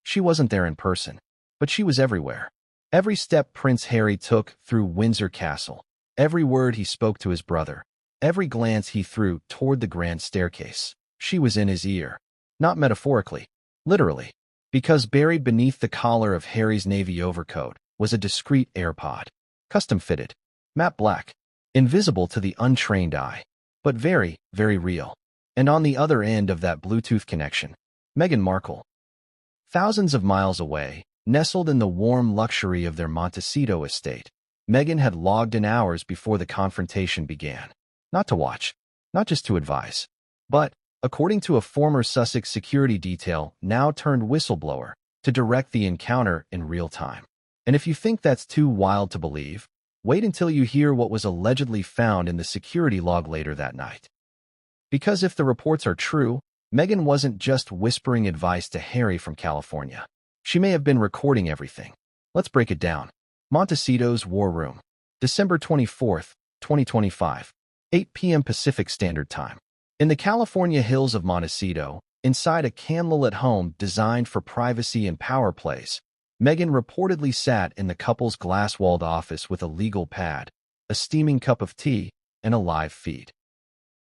She wasn't there in person, but she was everywhere. Every step Prince Harry took through Windsor Castle, every word he spoke to his brother, every glance he threw toward the grand staircase, she was in his ear. Not metaphorically, literally, because buried beneath the collar of Harry's navy overcoat was a discreet AirPod, custom-fitted, matte black, invisible to the untrained eye, but very, very real. And on the other end of that Bluetooth connection, Meghan Markle. Thousands of miles away, Nestled in the warm luxury of their Montecito estate, Meghan had logged in hours before the confrontation began. Not to watch, not just to advise, but, according to a former Sussex security detail now turned whistleblower, to direct the encounter in real time. And if you think that's too wild to believe, wait until you hear what was allegedly found in the security log later that night. Because if the reports are true, Meghan wasn't just whispering advice to Harry from California. She may have been recording everything. Let's break it down. Montecito's War Room. December 24, 2025. 8 p.m. Pacific Standard Time. In the California hills of Montecito, inside a candlelit home designed for privacy and power plays, Meghan reportedly sat in the couple's glass-walled office with a legal pad, a steaming cup of tea, and a live feed.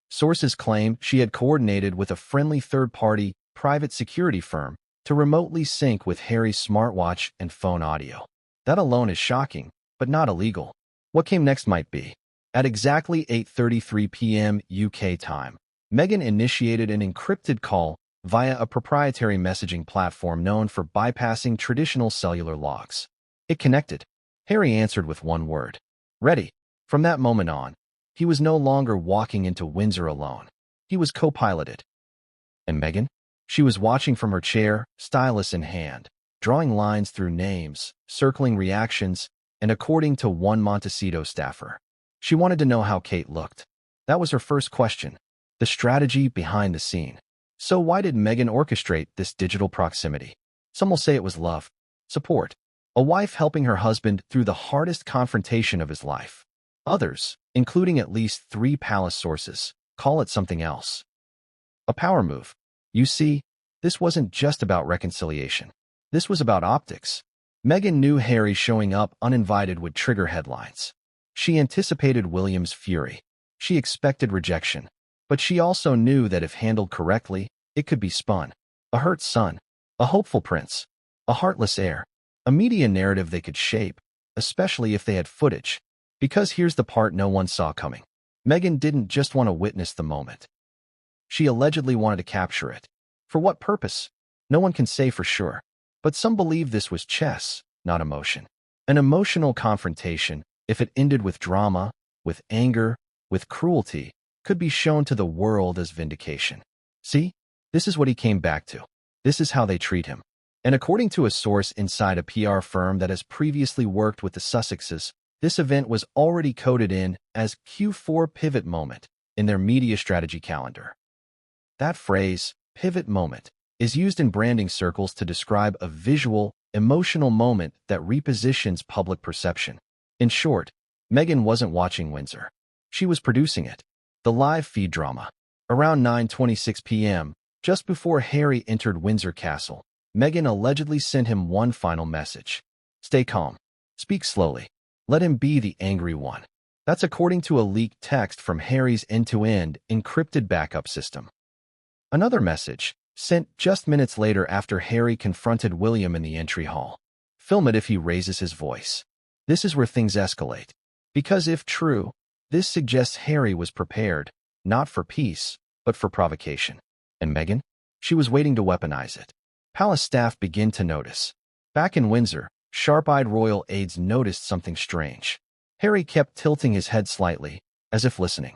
Sources claim she had coordinated with a friendly third-party, private security firm to remotely sync with Harry's smartwatch and phone audio. That alone is shocking, but not illegal. What came next might be. At exactly 8:33 p.m. UK time, Meghan initiated an encrypted call via a proprietary messaging platform known for bypassing traditional cellular logs. It connected. Harry answered with one word. Ready. From that moment on, he was no longer walking into Windsor alone. He was co-piloted. And Meghan? She was watching from her chair, stylus in hand, drawing lines through names, circling reactions, and according to one Montecito staffer, she wanted to know how Kate looked. That was her first question, the strategy behind the scene. So why did Meghan orchestrate this digital proximity? Some will say it was love, support, a wife helping her husband through the hardest confrontation of his life. Others, including at least 3 palace sources, call it something else. A power move. You see, this wasn't just about reconciliation. This was about optics. Meghan knew Harry showing up uninvited would trigger headlines. She anticipated William's fury. She expected rejection. But she also knew that if handled correctly, it could be spun. A hurt son, a hopeful prince, a heartless heir, a media narrative they could shape, especially if they had footage. Because here's the part no one saw coming. Meghan didn't just want to witness the moment. She allegedly wanted to capture it. For what purpose? No one can say for sure. But some believe this was chess, not emotion. An emotional confrontation, if it ended with drama, with anger, with cruelty, could be shown to the world as vindication. See? This is what he came back to. This is how they treat him. And according to a source inside a PR firm that has previously worked with the Sussexes, this event was already coded in as Q4 pivot moment in their media strategy calendar. That phrase, pivot moment, is used in branding circles to describe a visual, emotional moment that repositions public perception. In short, Meghan wasn't watching Windsor. She was producing it. The live feed drama. Around 9:26 p.m., just before Harry entered Windsor Castle, Meghan allegedly sent him one final message. Stay calm. Speak slowly. Let him be the angry one. That's according to a leaked text from Harry's end-to-end encrypted backup system. Another message, sent just minutes later after Harry confronted William in the entry hall. Film it if he raises his voice. This is where things escalate. Because if true, this suggests Harry was prepared, not for peace, but for provocation. And Meghan? She was waiting to weaponize it. Palace staff begin to notice. Back in Windsor, sharp-eyed royal aides noticed something strange. Harry kept tilting his head slightly, as if listening.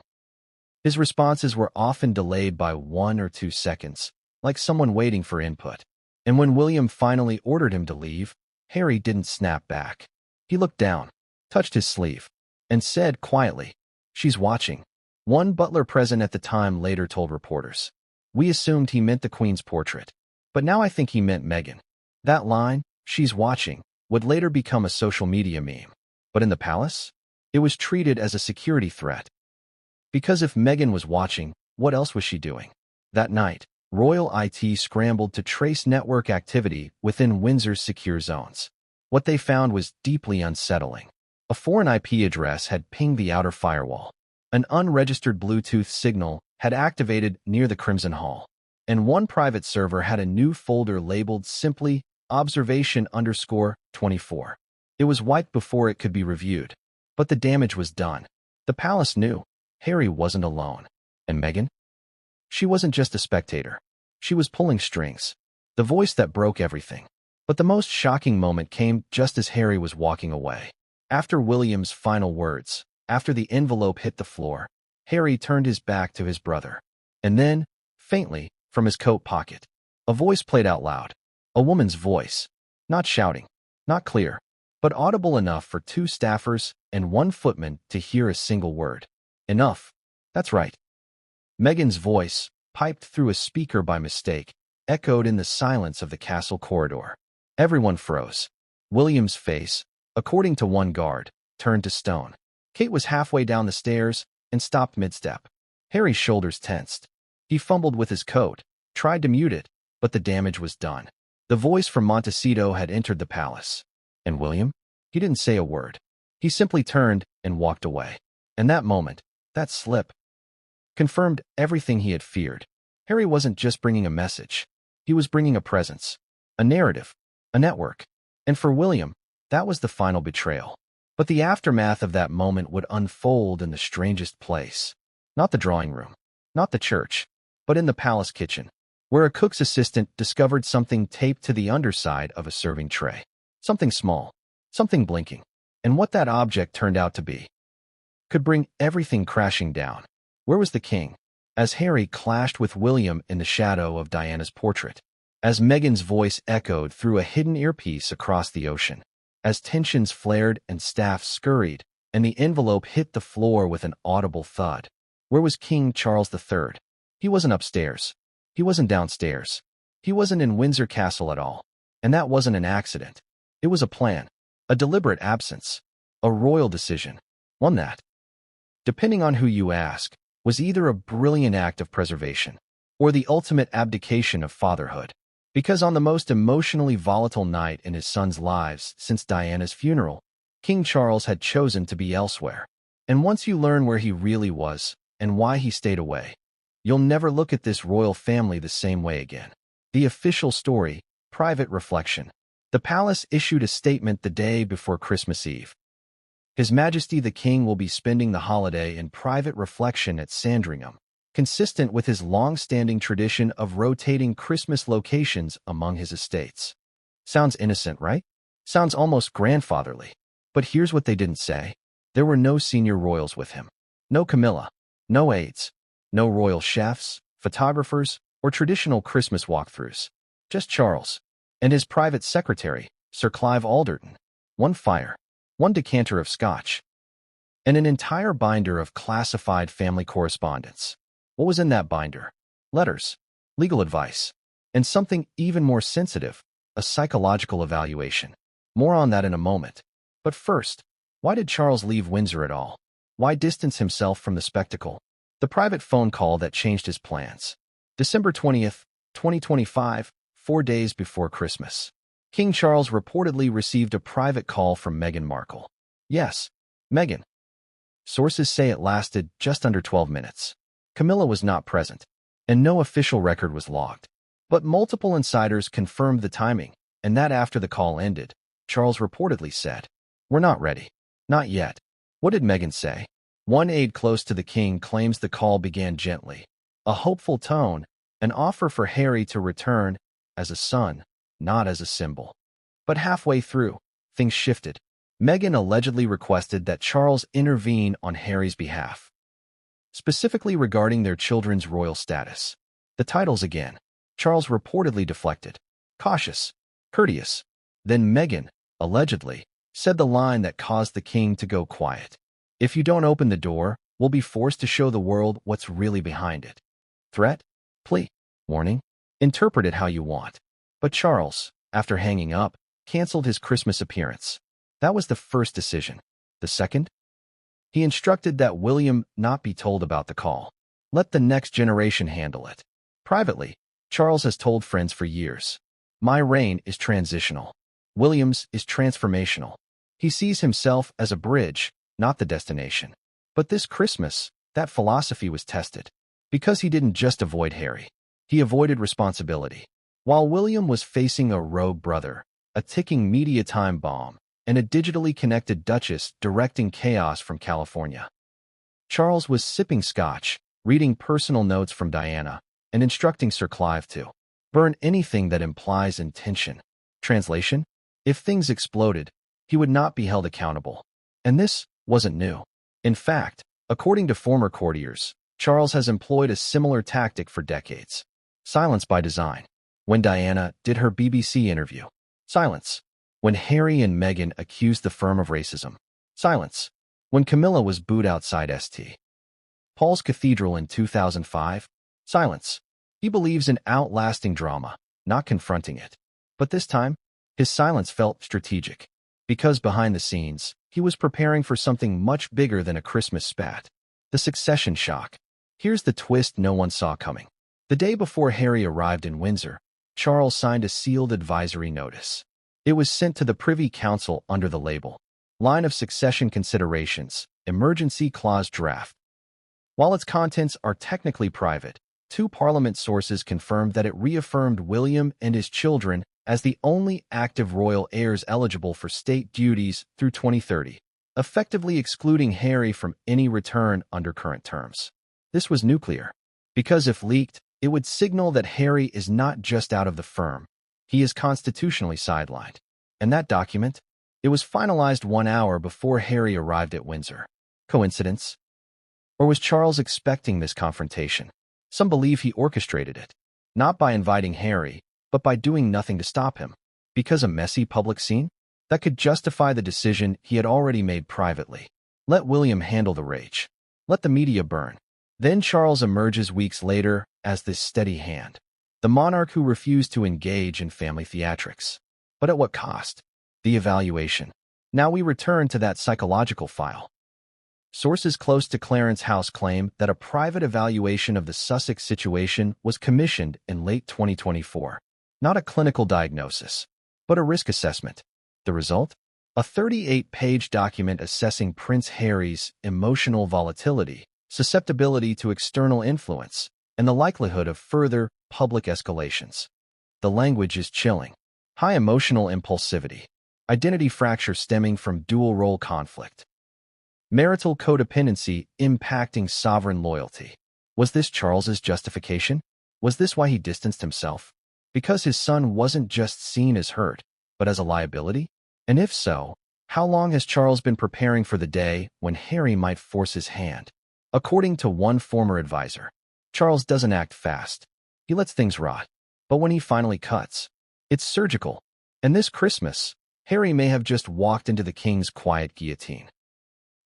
His responses were often delayed by 1 or 2 seconds, like someone waiting for input. And when William finally ordered him to leave, Harry didn't snap back. He looked down, touched his sleeve, and said quietly, "She's watching." One butler present at the time later told reporters, "We assumed he meant the Queen's portrait, but now I think he meant Meghan." That line, "she's watching," would later become a social media meme. But in the palace, it was treated as a security threat. Because if Meghan was watching, what else was she doing? That night, Royal IT scrambled to trace network activity within Windsor's secure zones. What they found was deeply unsettling. A foreign IP address had pinged the outer firewall. An unregistered Bluetooth signal had activated near the Crimson Hall. And one private server had a new folder labeled simply observation_24. It was wiped before it could be reviewed. But the damage was done. The palace knew. Harry wasn't alone. And Meghan? She wasn't just a spectator. She was pulling strings. The voice that broke everything. But the most shocking moment came just as Harry was walking away. After William's final words, after the envelope hit the floor, Harry turned his back to his brother. And then, faintly, from his coat pocket, a voice played out loud. A woman's voice. Not shouting, not clear, but audible enough for 2 staffers and 1 footman to hear a single word. Enough. That's right. Megan's voice, piped through a speaker by mistake, echoed in the silence of the castle corridor. Everyone froze. William's face, according to one guard, turned to stone. Kate was halfway down the stairs and stopped mid-step. Harry's shoulders tensed. He fumbled with his coat, tried to mute it, but the damage was done. The voice from Montecito had entered the palace. And William? He didn't say a word. He simply turned and walked away. And that moment, that slip, confirmed everything he had feared. Harry wasn't just bringing a message. He was bringing a presence, a narrative, a network. And for William, that was the final betrayal. But the aftermath of that moment would unfold in the strangest place. Not the drawing room, not the church, but in the palace kitchen, where a cook's assistant discovered something taped to the underside of a serving tray. Something small, something blinking. And what that object turned out to be could bring everything crashing down. Where was the king? As Harry clashed with William in the shadow of Diana's portrait, as Meghan's voice echoed through a hidden earpiece across the ocean, as tensions flared and staff scurried, and the envelope hit the floor with an audible thud. Where was King Charles III? He wasn't upstairs. He wasn't downstairs. He wasn't in Windsor Castle at all. And that wasn't an accident. It was a plan, a deliberate absence, a royal decision, one that, depending on who you ask, was either a brilliant act of preservation or the ultimate abdication of fatherhood. Because on the most emotionally volatile night in his sons' lives since Diana's funeral, King Charles had chosen to be elsewhere. And once you learn where he really was and why he stayed away, you'll never look at this royal family the same way again. The official story, private reflection. The palace issued a statement the day before Christmas Eve. His Majesty the King will be spending the holiday in private reflection at Sandringham, consistent with his long-standing tradition of rotating Christmas locations among his estates. Sounds innocent, right? Sounds almost grandfatherly. But here's what they didn't say. There were no senior royals with him. No Camilla. No aides. No royal chefs, photographers, or traditional Christmas walkthroughs. Just Charles and his private secretary, Sir Clive Alderton. One fire, one decanter of scotch, and an entire binder of classified family correspondence. What was in that binder? Letters, legal advice, and something even more sensitive, a psychological evaluation. More on that in a moment. But first, why did Charles leave Windsor at all? Why distance himself from the spectacle? The private phone call that changed his plans. December 20th, 2025, 4 days before Christmas. King Charles reportedly received a private call from Meghan Markle. Yes, Meghan. Sources say it lasted just under 12 minutes. Camilla was not present, and no official record was logged. But multiple insiders confirmed the timing, and that after the call ended, Charles reportedly said, "We're not ready. Not yet." What did Meghan say? One aide close to the king claims the call began gently, a hopeful tone, an offer for Harry to return as a son, not as a symbol. But halfway through, things shifted. Meghan allegedly requested that Charles intervene on Harry's behalf, specifically regarding their children's royal status. The titles again. Charles reportedly deflected. Cautious, courteous. Then Meghan, allegedly, said the line that caused the king to go quiet. "If you don't open the door, we'll be forced to show the world what's really behind it." Threat? Plea? Warning? Interpret it how you want. But Charles, after hanging up, canceled his Christmas appearance. That was the first decision. The second? He instructed that William not be told about the call. Let the next generation handle it. Privately, Charles has told friends for years, "My reign is transitional. William's is transformational." He sees himself as a bridge, not the destination. But this Christmas, that philosophy was tested. Because he didn't just avoid Harry. He avoided responsibility. While William was facing a rogue brother, a ticking media time bomb, and a digitally connected duchess directing chaos from California, Charles was sipping scotch, reading personal notes from Diana, and instructing Sir Clive to burn anything that implies intention. Translation: if things exploded, he would not be held accountable. And this wasn't new. In fact, according to former courtiers, Charles has employed a similar tactic for decades. Silence by design. When Diana did her BBC interview. Silence. When Harry and Meghan accused the firm of racism. Silence. When Camilla was booed outside St. Paul's Cathedral in 2005. Silence. He believes in outlasting drama, not confronting it. But this time, his silence felt strategic. Because behind the scenes, he was preparing for something much bigger than a Christmas spat. The succession shock. Here's the twist no one saw coming. The day before Harry arrived in Windsor, Charles signed a sealed advisory notice. It was sent to the Privy Council under the label, Line of Succession Considerations, Emergency Clause Draft. While its contents are technically private, two Parliament sources confirmed that it reaffirmed William and his children as the only active royal heirs eligible for state duties through 2030, effectively excluding Harry from any return under current terms. This was nuclear, because if leaked, it would signal that Harry is not just out of the firm, he is constitutionally sidelined. And that document? It was finalized 1 hour before Harry arrived at Windsor. Coincidence? Or was Charles expecting this confrontation? Some believe he orchestrated it, not by inviting Harry, but by doing nothing to stop him. Because a messy public scene? That could justify the decision he had already made privately. Let William handle the rage. Let the media burn. Then Charles emerges weeks later as this steady hand, the monarch who refused to engage in family theatrics. But at what cost? The evaluation. Now we return to that psychological file. Sources close to Clarence House claim that a private evaluation of the Sussex situation was commissioned in late 2024. Not a clinical diagnosis, but a risk assessment. The result? A 38-page document assessing Prince Harry's emotional volatility, susceptibility to external influence, and the likelihood of further public escalations. The language is chilling. High emotional impulsivity. Identity fracture stemming from dual-role conflict. Marital codependency impacting sovereign loyalty. Was this Charles's justification? Was this why he distanced himself? Because his son wasn't just seen as hurt, but as a liability? And if so, how long has Charles been preparing for the day when Harry might force his hand? According to one former advisor, Charles doesn't act fast. He lets things rot. But when he finally cuts, it's surgical. And this Christmas, Harry may have just walked into the king's quiet guillotine.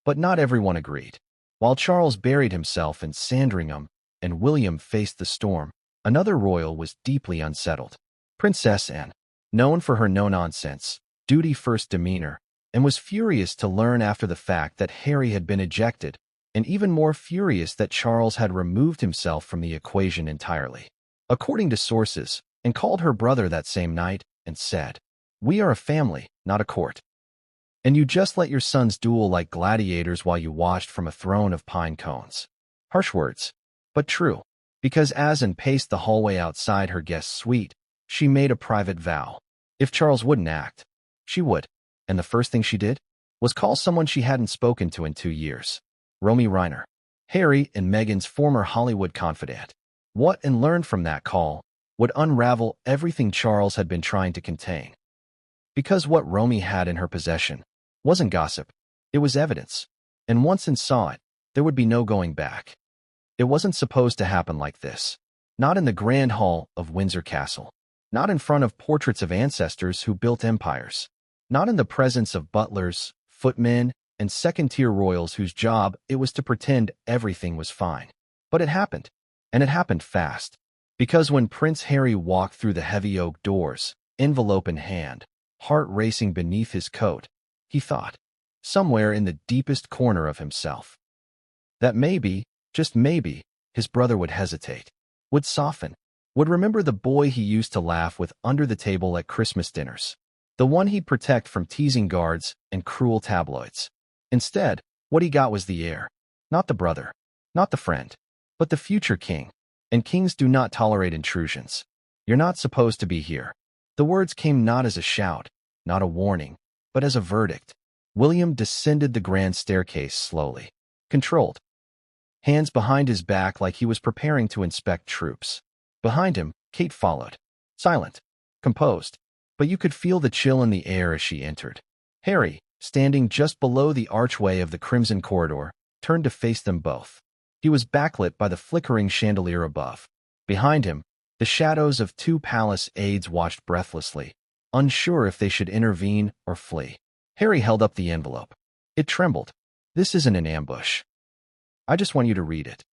But not everyone agreed. While Charles buried himself in Sandringham and William faced the storm, another royal was deeply unsettled. Princess Anne, known for her no-nonsense, duty-first demeanor, and was furious to learn after the fact that Harry had been ejected, and even more furious that Charles had removed himself from the equation entirely. According to sources, and called her brother that same night and said, "We are a family, not a court. And you just let your sons duel like gladiators while you watched from a throne of pine cones." Harsh words, but true, because as Anne paced the hallway outside her guest's suite, she made a private vow. If Charles wouldn't act, she would. And the first thing she did was call someone she hadn't spoken to in 2 years. Romy Reiner, Harry and Meghan's former Hollywood confidant. What Anne learned from that call would unravel everything Charles had been trying to contain. Because what Romy had in her possession wasn't gossip, it was evidence. And once Anne saw it, there would be no going back. It wasn't supposed to happen like this. Not in the grand hall of Windsor Castle. Not in front of portraits of ancestors who built empires. Not in the presence of butlers, footmen, and second-tier royals whose job it was to pretend everything was fine. But it happened, and it happened fast. Because when Prince Harry walked through the heavy oak doors, envelope in hand, heart racing beneath his coat, he thought, somewhere in the deepest corner of himself, that maybe, just maybe, his brother would hesitate, would soften, would remember the boy he used to laugh with under the table at Christmas dinners, the one he'd protect from teasing guards and cruel tabloids. Instead, what he got was the heir, not the brother, not the friend, but the future king. And kings do not tolerate intrusions. You're not supposed to be here. The words came not as a shout, not a warning, but as a verdict. William descended the grand staircase slowly, controlled, hands behind his back like he was preparing to inspect troops. Behind him, Kate followed, silent, composed. but you could feel the chill in the air as she entered. Harry, standing just below the archway of the crimson corridor, turned to face them both. He was backlit by the flickering chandelier above. Behind him, the shadows of two palace aides watched breathlessly, unsure if they should intervene or flee. Harry held up the envelope. It trembled. "This isn't an ambush. I just want you to read it."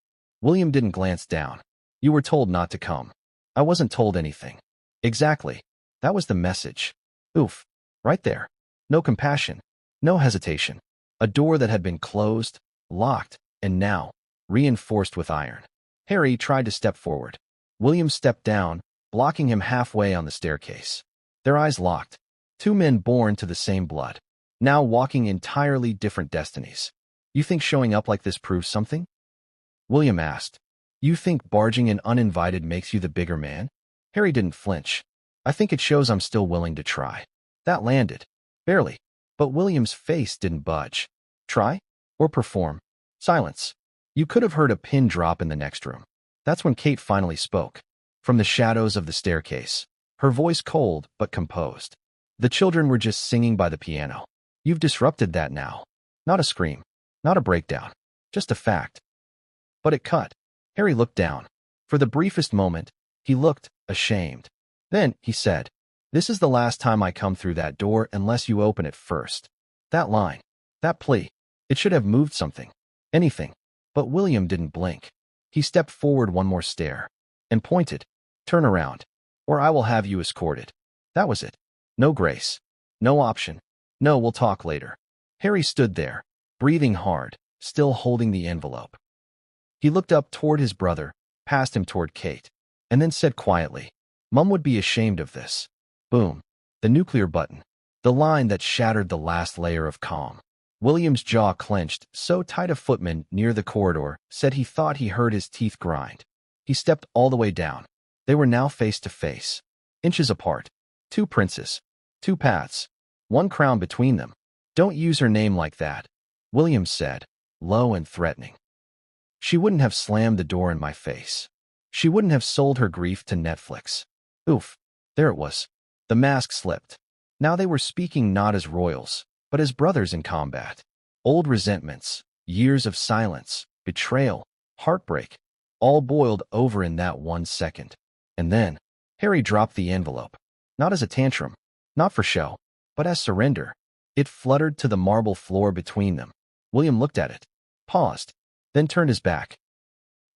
William didn't glance down. "You were told not to come." "I wasn't told anything." "Exactly. That was the message." Oof. Right there. No compassion. No hesitation. A door that had been closed, locked, and now reinforced with iron. Harry tried to step forward. William stepped down, blocking him halfway on the staircase. Their eyes locked. Two men born to the same blood, now walking entirely different destinies. "You think showing up like this proves something?" William asked. "You think barging in uninvited makes you the bigger man?" Harry didn't flinch. "I think it shows I'm still willing to try." That landed. Barely. But William's face didn't budge. Try? Or perform? Silence. You could have heard a pin drop in the next room. That's when Kate finally spoke. From the shadows of the staircase. Her voice cold but composed. "The children were just singing by the piano. You've disrupted that now." Not a scream. Not a breakdown. Just a fact. But it cut. Harry looked down. For the briefest moment, he looked ashamed. Then he said, "This is the last time I come through that door unless you open it first." That line. That plea. It should have moved something. Anything. But William didn't blink. He stepped forward one more stair. And pointed. "Turn around. Or I will have you escorted." That was it. No grace. No option. No, we'll talk later. Harry stood there, breathing hard, still holding the envelope. He looked up toward his brother, past him toward Kate, and then said quietly, "Mum would be ashamed of this." Boom. The nuclear button. The line that shattered the last layer of calm. William's jaw clenched so tight a footman near the corridor said he thought he heard his teeth grind. He stepped all the way down. They were now face to face. Inches apart. Two princes. Two paths. One crown between them. "Don't use her name like that," William said, low and threatening. "She wouldn't have slammed the door in my face. She wouldn't have sold her grief to Netflix." Oof. There it was. The mask slipped. Now they were speaking not as royals, but as brothers in combat. Old resentments, years of silence, betrayal, heartbreak, all boiled over in that 1 second. And then, Harry dropped the envelope. Not as a tantrum, not for show, but as surrender. It fluttered to the marble floor between them. William looked at it, paused, then turned his back.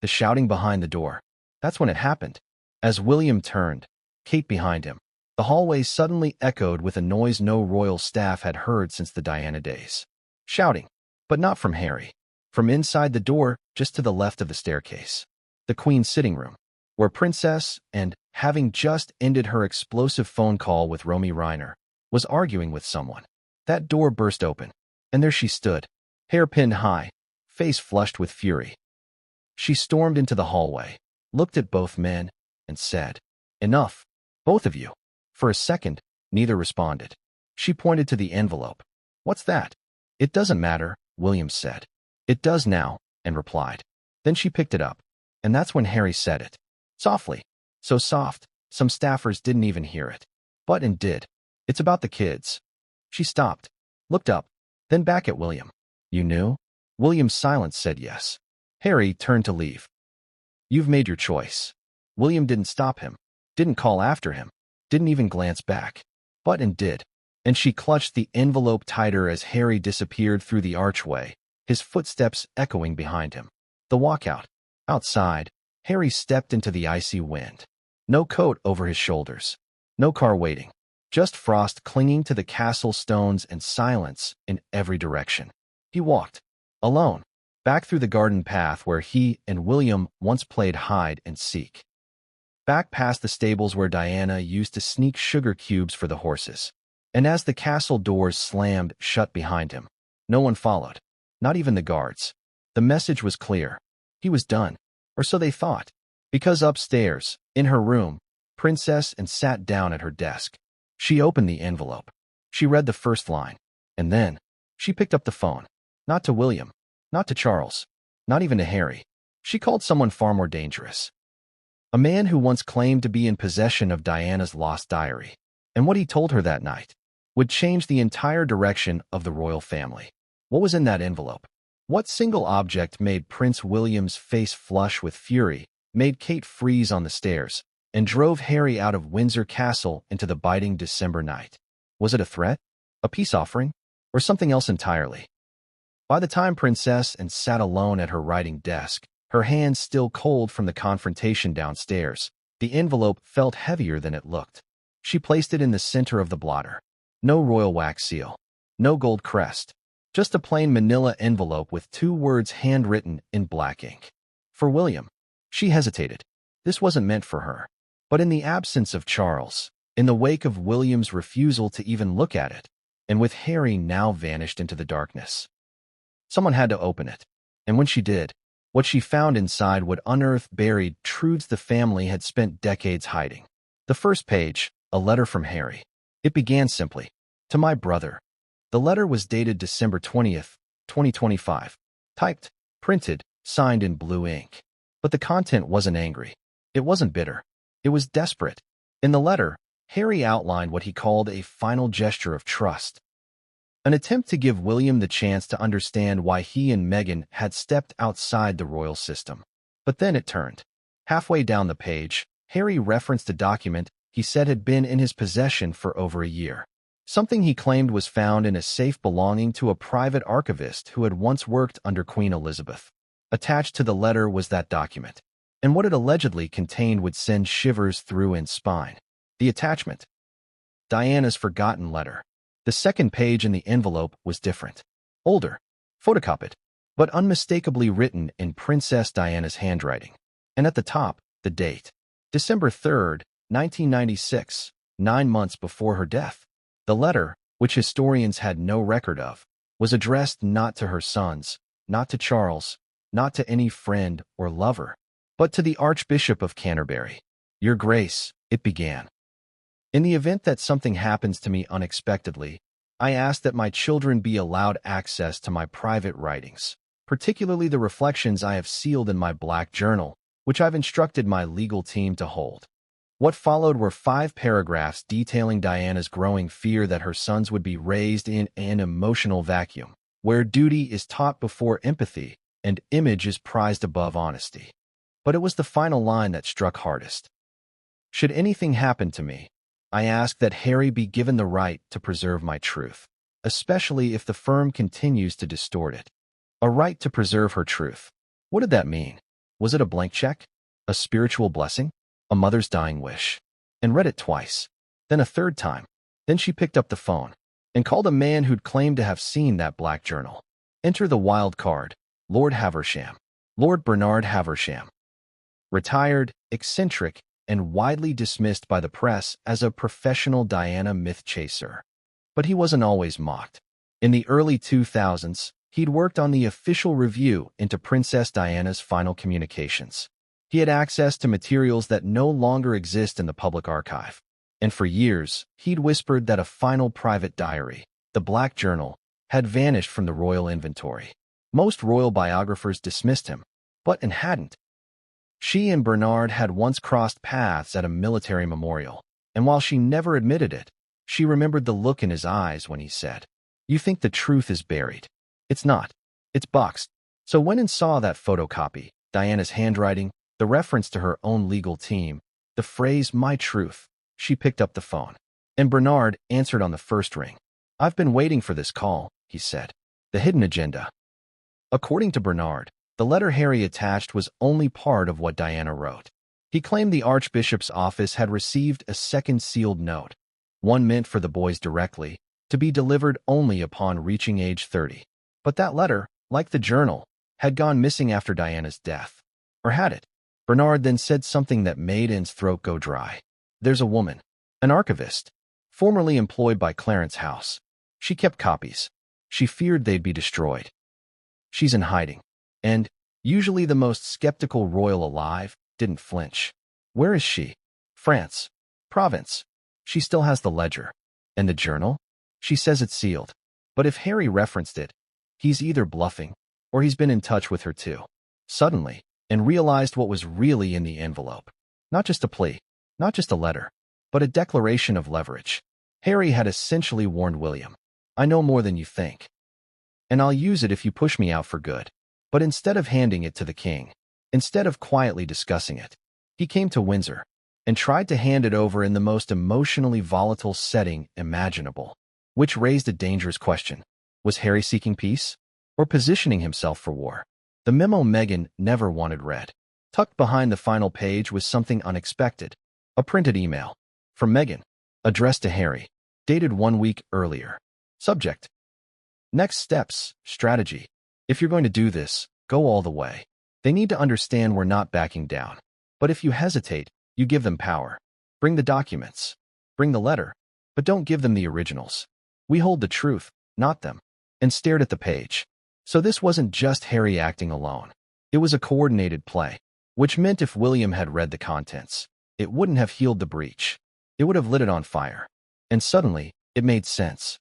The shouting behind the door. That's when it happened. As William turned, Kate behind him. The hallway suddenly echoed with a noise no royal staff had heard since the Diana days. Shouting, but not from Harry. From inside the door, just to the left of the staircase. The Queen's sitting room, where Princess, and having just ended her explosive phone call with Romy Reiner, was arguing with someone. That door burst open, and there she stood, hair pinned high, face flushed with fury. She stormed into the hallway, looked at both men, and said, "Enough, both of you." For a second, neither responded. She pointed to the envelope. "What's that?" "It doesn't matter," William said. "It does now," and replied. Then she picked it up, and that's when Harry said it. Softly. So soft, some staffers didn't even hear it. Button did. "It's about the kids." She stopped, looked up, then back at William. "You knew?" William's silence said yes. Harry turned to leave. "You've made your choice." William didn't stop him, didn't call after him, didn't even glance back. Button did, and she clutched the envelope tighter as Harry disappeared through the archway, his footsteps echoing behind him. The walkout. Outside, Harry stepped into the icy wind. No coat over his shoulders. No car waiting. Just frost clinging to the castle stones and silence in every direction. He walked, alone, back through the garden path where he and William once played hide and seek. Back past the stables where Diana used to sneak sugar cubes for the horses. And as the castle doors slammed shut behind him, no one followed, not even the guards. The message was clear. He was done, or so they thought, because upstairs, in her room, Princess and sat down at her desk. She opened the envelope. She read the first line, and then she picked up the phone. Not to William, not to Charles, not even to Harry. She called someone far more dangerous. A man who once claimed to be in possession of Diana's lost diary. And what he told her that night would change the entire direction of the royal family. What was in that envelope? What single object made Prince William's face flush with fury, made Kate freeze on the stairs, and drove Harry out of Windsor Castle into the biting December night? Was it a threat, a peace offering, or something else entirely? By the time Princess Anne sat alone at her writing desk, her hands still cold from the confrontation downstairs, the envelope felt heavier than it looked. She placed it in the center of the blotter. No royal wax seal, no gold crest, just a plain manila envelope with 2 words handwritten in black ink. For William. She hesitated. This wasn't meant for her. But in the absence of Charles, in the wake of William's refusal to even look at it, and with Harry now vanished into the darkness, someone had to open it. And when she did, what she found inside would unearth buried truths the family had spent decades hiding. The first page, a letter from Harry. It began simply, "To my brother." The letter was dated December 20th, 2025. Typed, printed, signed in blue ink. But the content wasn't angry. It wasn't bitter. It was desperate. In the letter, Harry outlined what he called a final gesture of trust. An attempt to give William the chance to understand why he and Meghan had stepped outside the royal system. But then it turned. Halfway down the page, Harry referenced a document he said had been in his possession for over a year. Something he claimed was found in a safe belonging to a private archivist who had once worked under Queen Elizabeth. Attached to the letter was that document, and what it allegedly contained would send shivers through Anne's spine. The attachment. Diana's forgotten letter. The second page in the envelope was different. Older, photocopied, but unmistakably written in Princess Diana's handwriting. And at the top, the date. December 3rd, 1996, 9 months before her death. The letter, which historians had no record of, was addressed not to her sons, not to Charles, not to any friend or lover, but to the Archbishop of Canterbury. "Your Grace," it began. "In the event that something happens to me unexpectedly, I ask that my children be allowed access to my private writings, particularly the reflections I have sealed in my black journal, which I've instructed my legal team to hold." What followed were 5 paragraphs detailing Diana's growing fear that her sons would be raised in an emotional vacuum, where duty is taught before empathy and image is prized above honesty. But it was the final line that struck hardest. "Should anything happen to me, I ask that Harry be given the right to preserve my truth, especially if the firm continues to distort it." A right to preserve her truth. What did that mean? Was it a blank check? A spiritual blessing? A mother's dying wish? And read it twice, then a third time. Then she picked up the phone and called a man who'd claimed to have seen that black journal. Enter the wild card, Lord Haversham. Lord Bernard Haversham. Retired, eccentric, and widely dismissed by the press as a professional Diana myth chaser. But he wasn't always mocked. In the early 2000s, he'd worked on the official review into Princess Diana's final communications. He had access to materials that no longer exist in the public archive. And for years, he'd whispered that a final private diary, the Black Journal, had vanished from the royal inventory. Most royal biographers dismissed him, but Anne hadn't. She and Bernard had once crossed paths at a military memorial, and while she never admitted it, she remembered the look in his eyes when he said, "You think the truth is buried. It's not. It's boxed." So when Anne saw that photocopy, Diana's handwriting, the reference to her own legal team, the phrase "my truth," she picked up the phone. And Bernard answered on the first ring. "I've been waiting for this call," he said. The hidden agenda. According to Bernard, the letter Harry attached was only part of what Diana wrote. He claimed the Archbishop's office had received a second sealed note, one meant for the boys directly, to be delivered only upon reaching age 30. But that letter, like the journal, had gone missing after Diana's death. Or had it? Bernard then said something that made Anne's throat go dry. "There's a woman, an archivist, formerly employed by Clarence House. She kept copies. She feared they'd be destroyed. She's in hiding." And, usually the most skeptical royal alive, didn't flinch. "Where is she?" "France. Province. She still has the ledger." "And the journal?" "She says it's sealed." But if Harry referenced it, he's either bluffing, or he's been in touch with her too. Suddenly, and realized what was really in the envelope. Not just a plea, not just a letter, but a declaration of leverage. Harry had essentially warned William, "I know more than you think, and I'll use it if you push me out for good." But instead of handing it to the king, instead of quietly discussing it, he came to Windsor and tried to hand it over in the most emotionally volatile setting imaginable, which raised a dangerous question. Was Harry seeking peace or positioning himself for war? The memo Meghan never wanted read. Tucked behind the final page was something unexpected, a printed email from Meghan, addressed to Harry, dated 1 week earlier. Subject: Next steps, strategy. If you're going to do this, go all the way. They need to understand we're not backing down. But if you hesitate, you give them power. Bring the documents. Bring the letter. But don't give them the originals. We hold the truth, not them. And stared at the page. So this wasn't just Harry acting alone. It was a coordinated play, which meant if William had read the contents, it wouldn't have healed the breach. It would have lit it on fire. And suddenly, it made sense.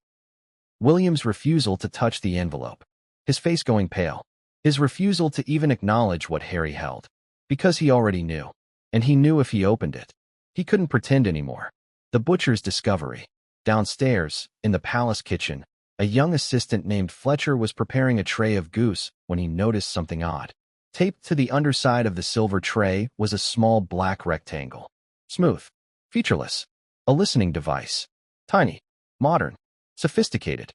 William's refusal to touch the envelope, his face going pale, his refusal to even acknowledge what Harry held, because he already knew. And he knew if he opened it, he couldn't pretend anymore. The butcher's discovery. Downstairs, in the palace kitchen, a young assistant named Fletcher was preparing a tray of goose when he noticed something odd. Taped to the underside of the silver tray was a small black rectangle. Smooth, featureless, a listening device. Tiny, modern, sophisticated,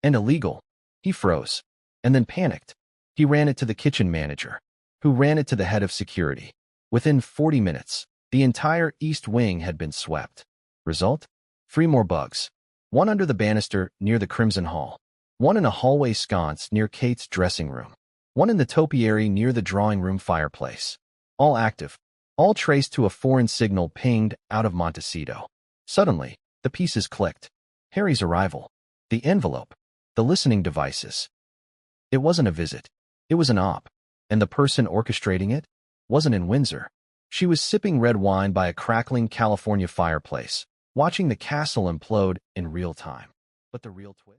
and illegal. He froze, and then panicked. He ran it to the kitchen manager, who ran it to the head of security. Within 40 minutes, the entire East Wing had been swept. Result? 3 more bugs. One under the banister near the Crimson Hall. One in a hallway sconce near Kate's dressing room. One in the topiary near the drawing room fireplace. All active. All traced to a foreign signal pinged out of Montecito. Suddenly, the pieces clicked. Harry's arrival. The envelope. The listening devices. It wasn't a visit. It was an op. And the person orchestrating it wasn't in Windsor. She was sipping red wine by a crackling California fireplace, watching the castle implode in real time. But the real twist?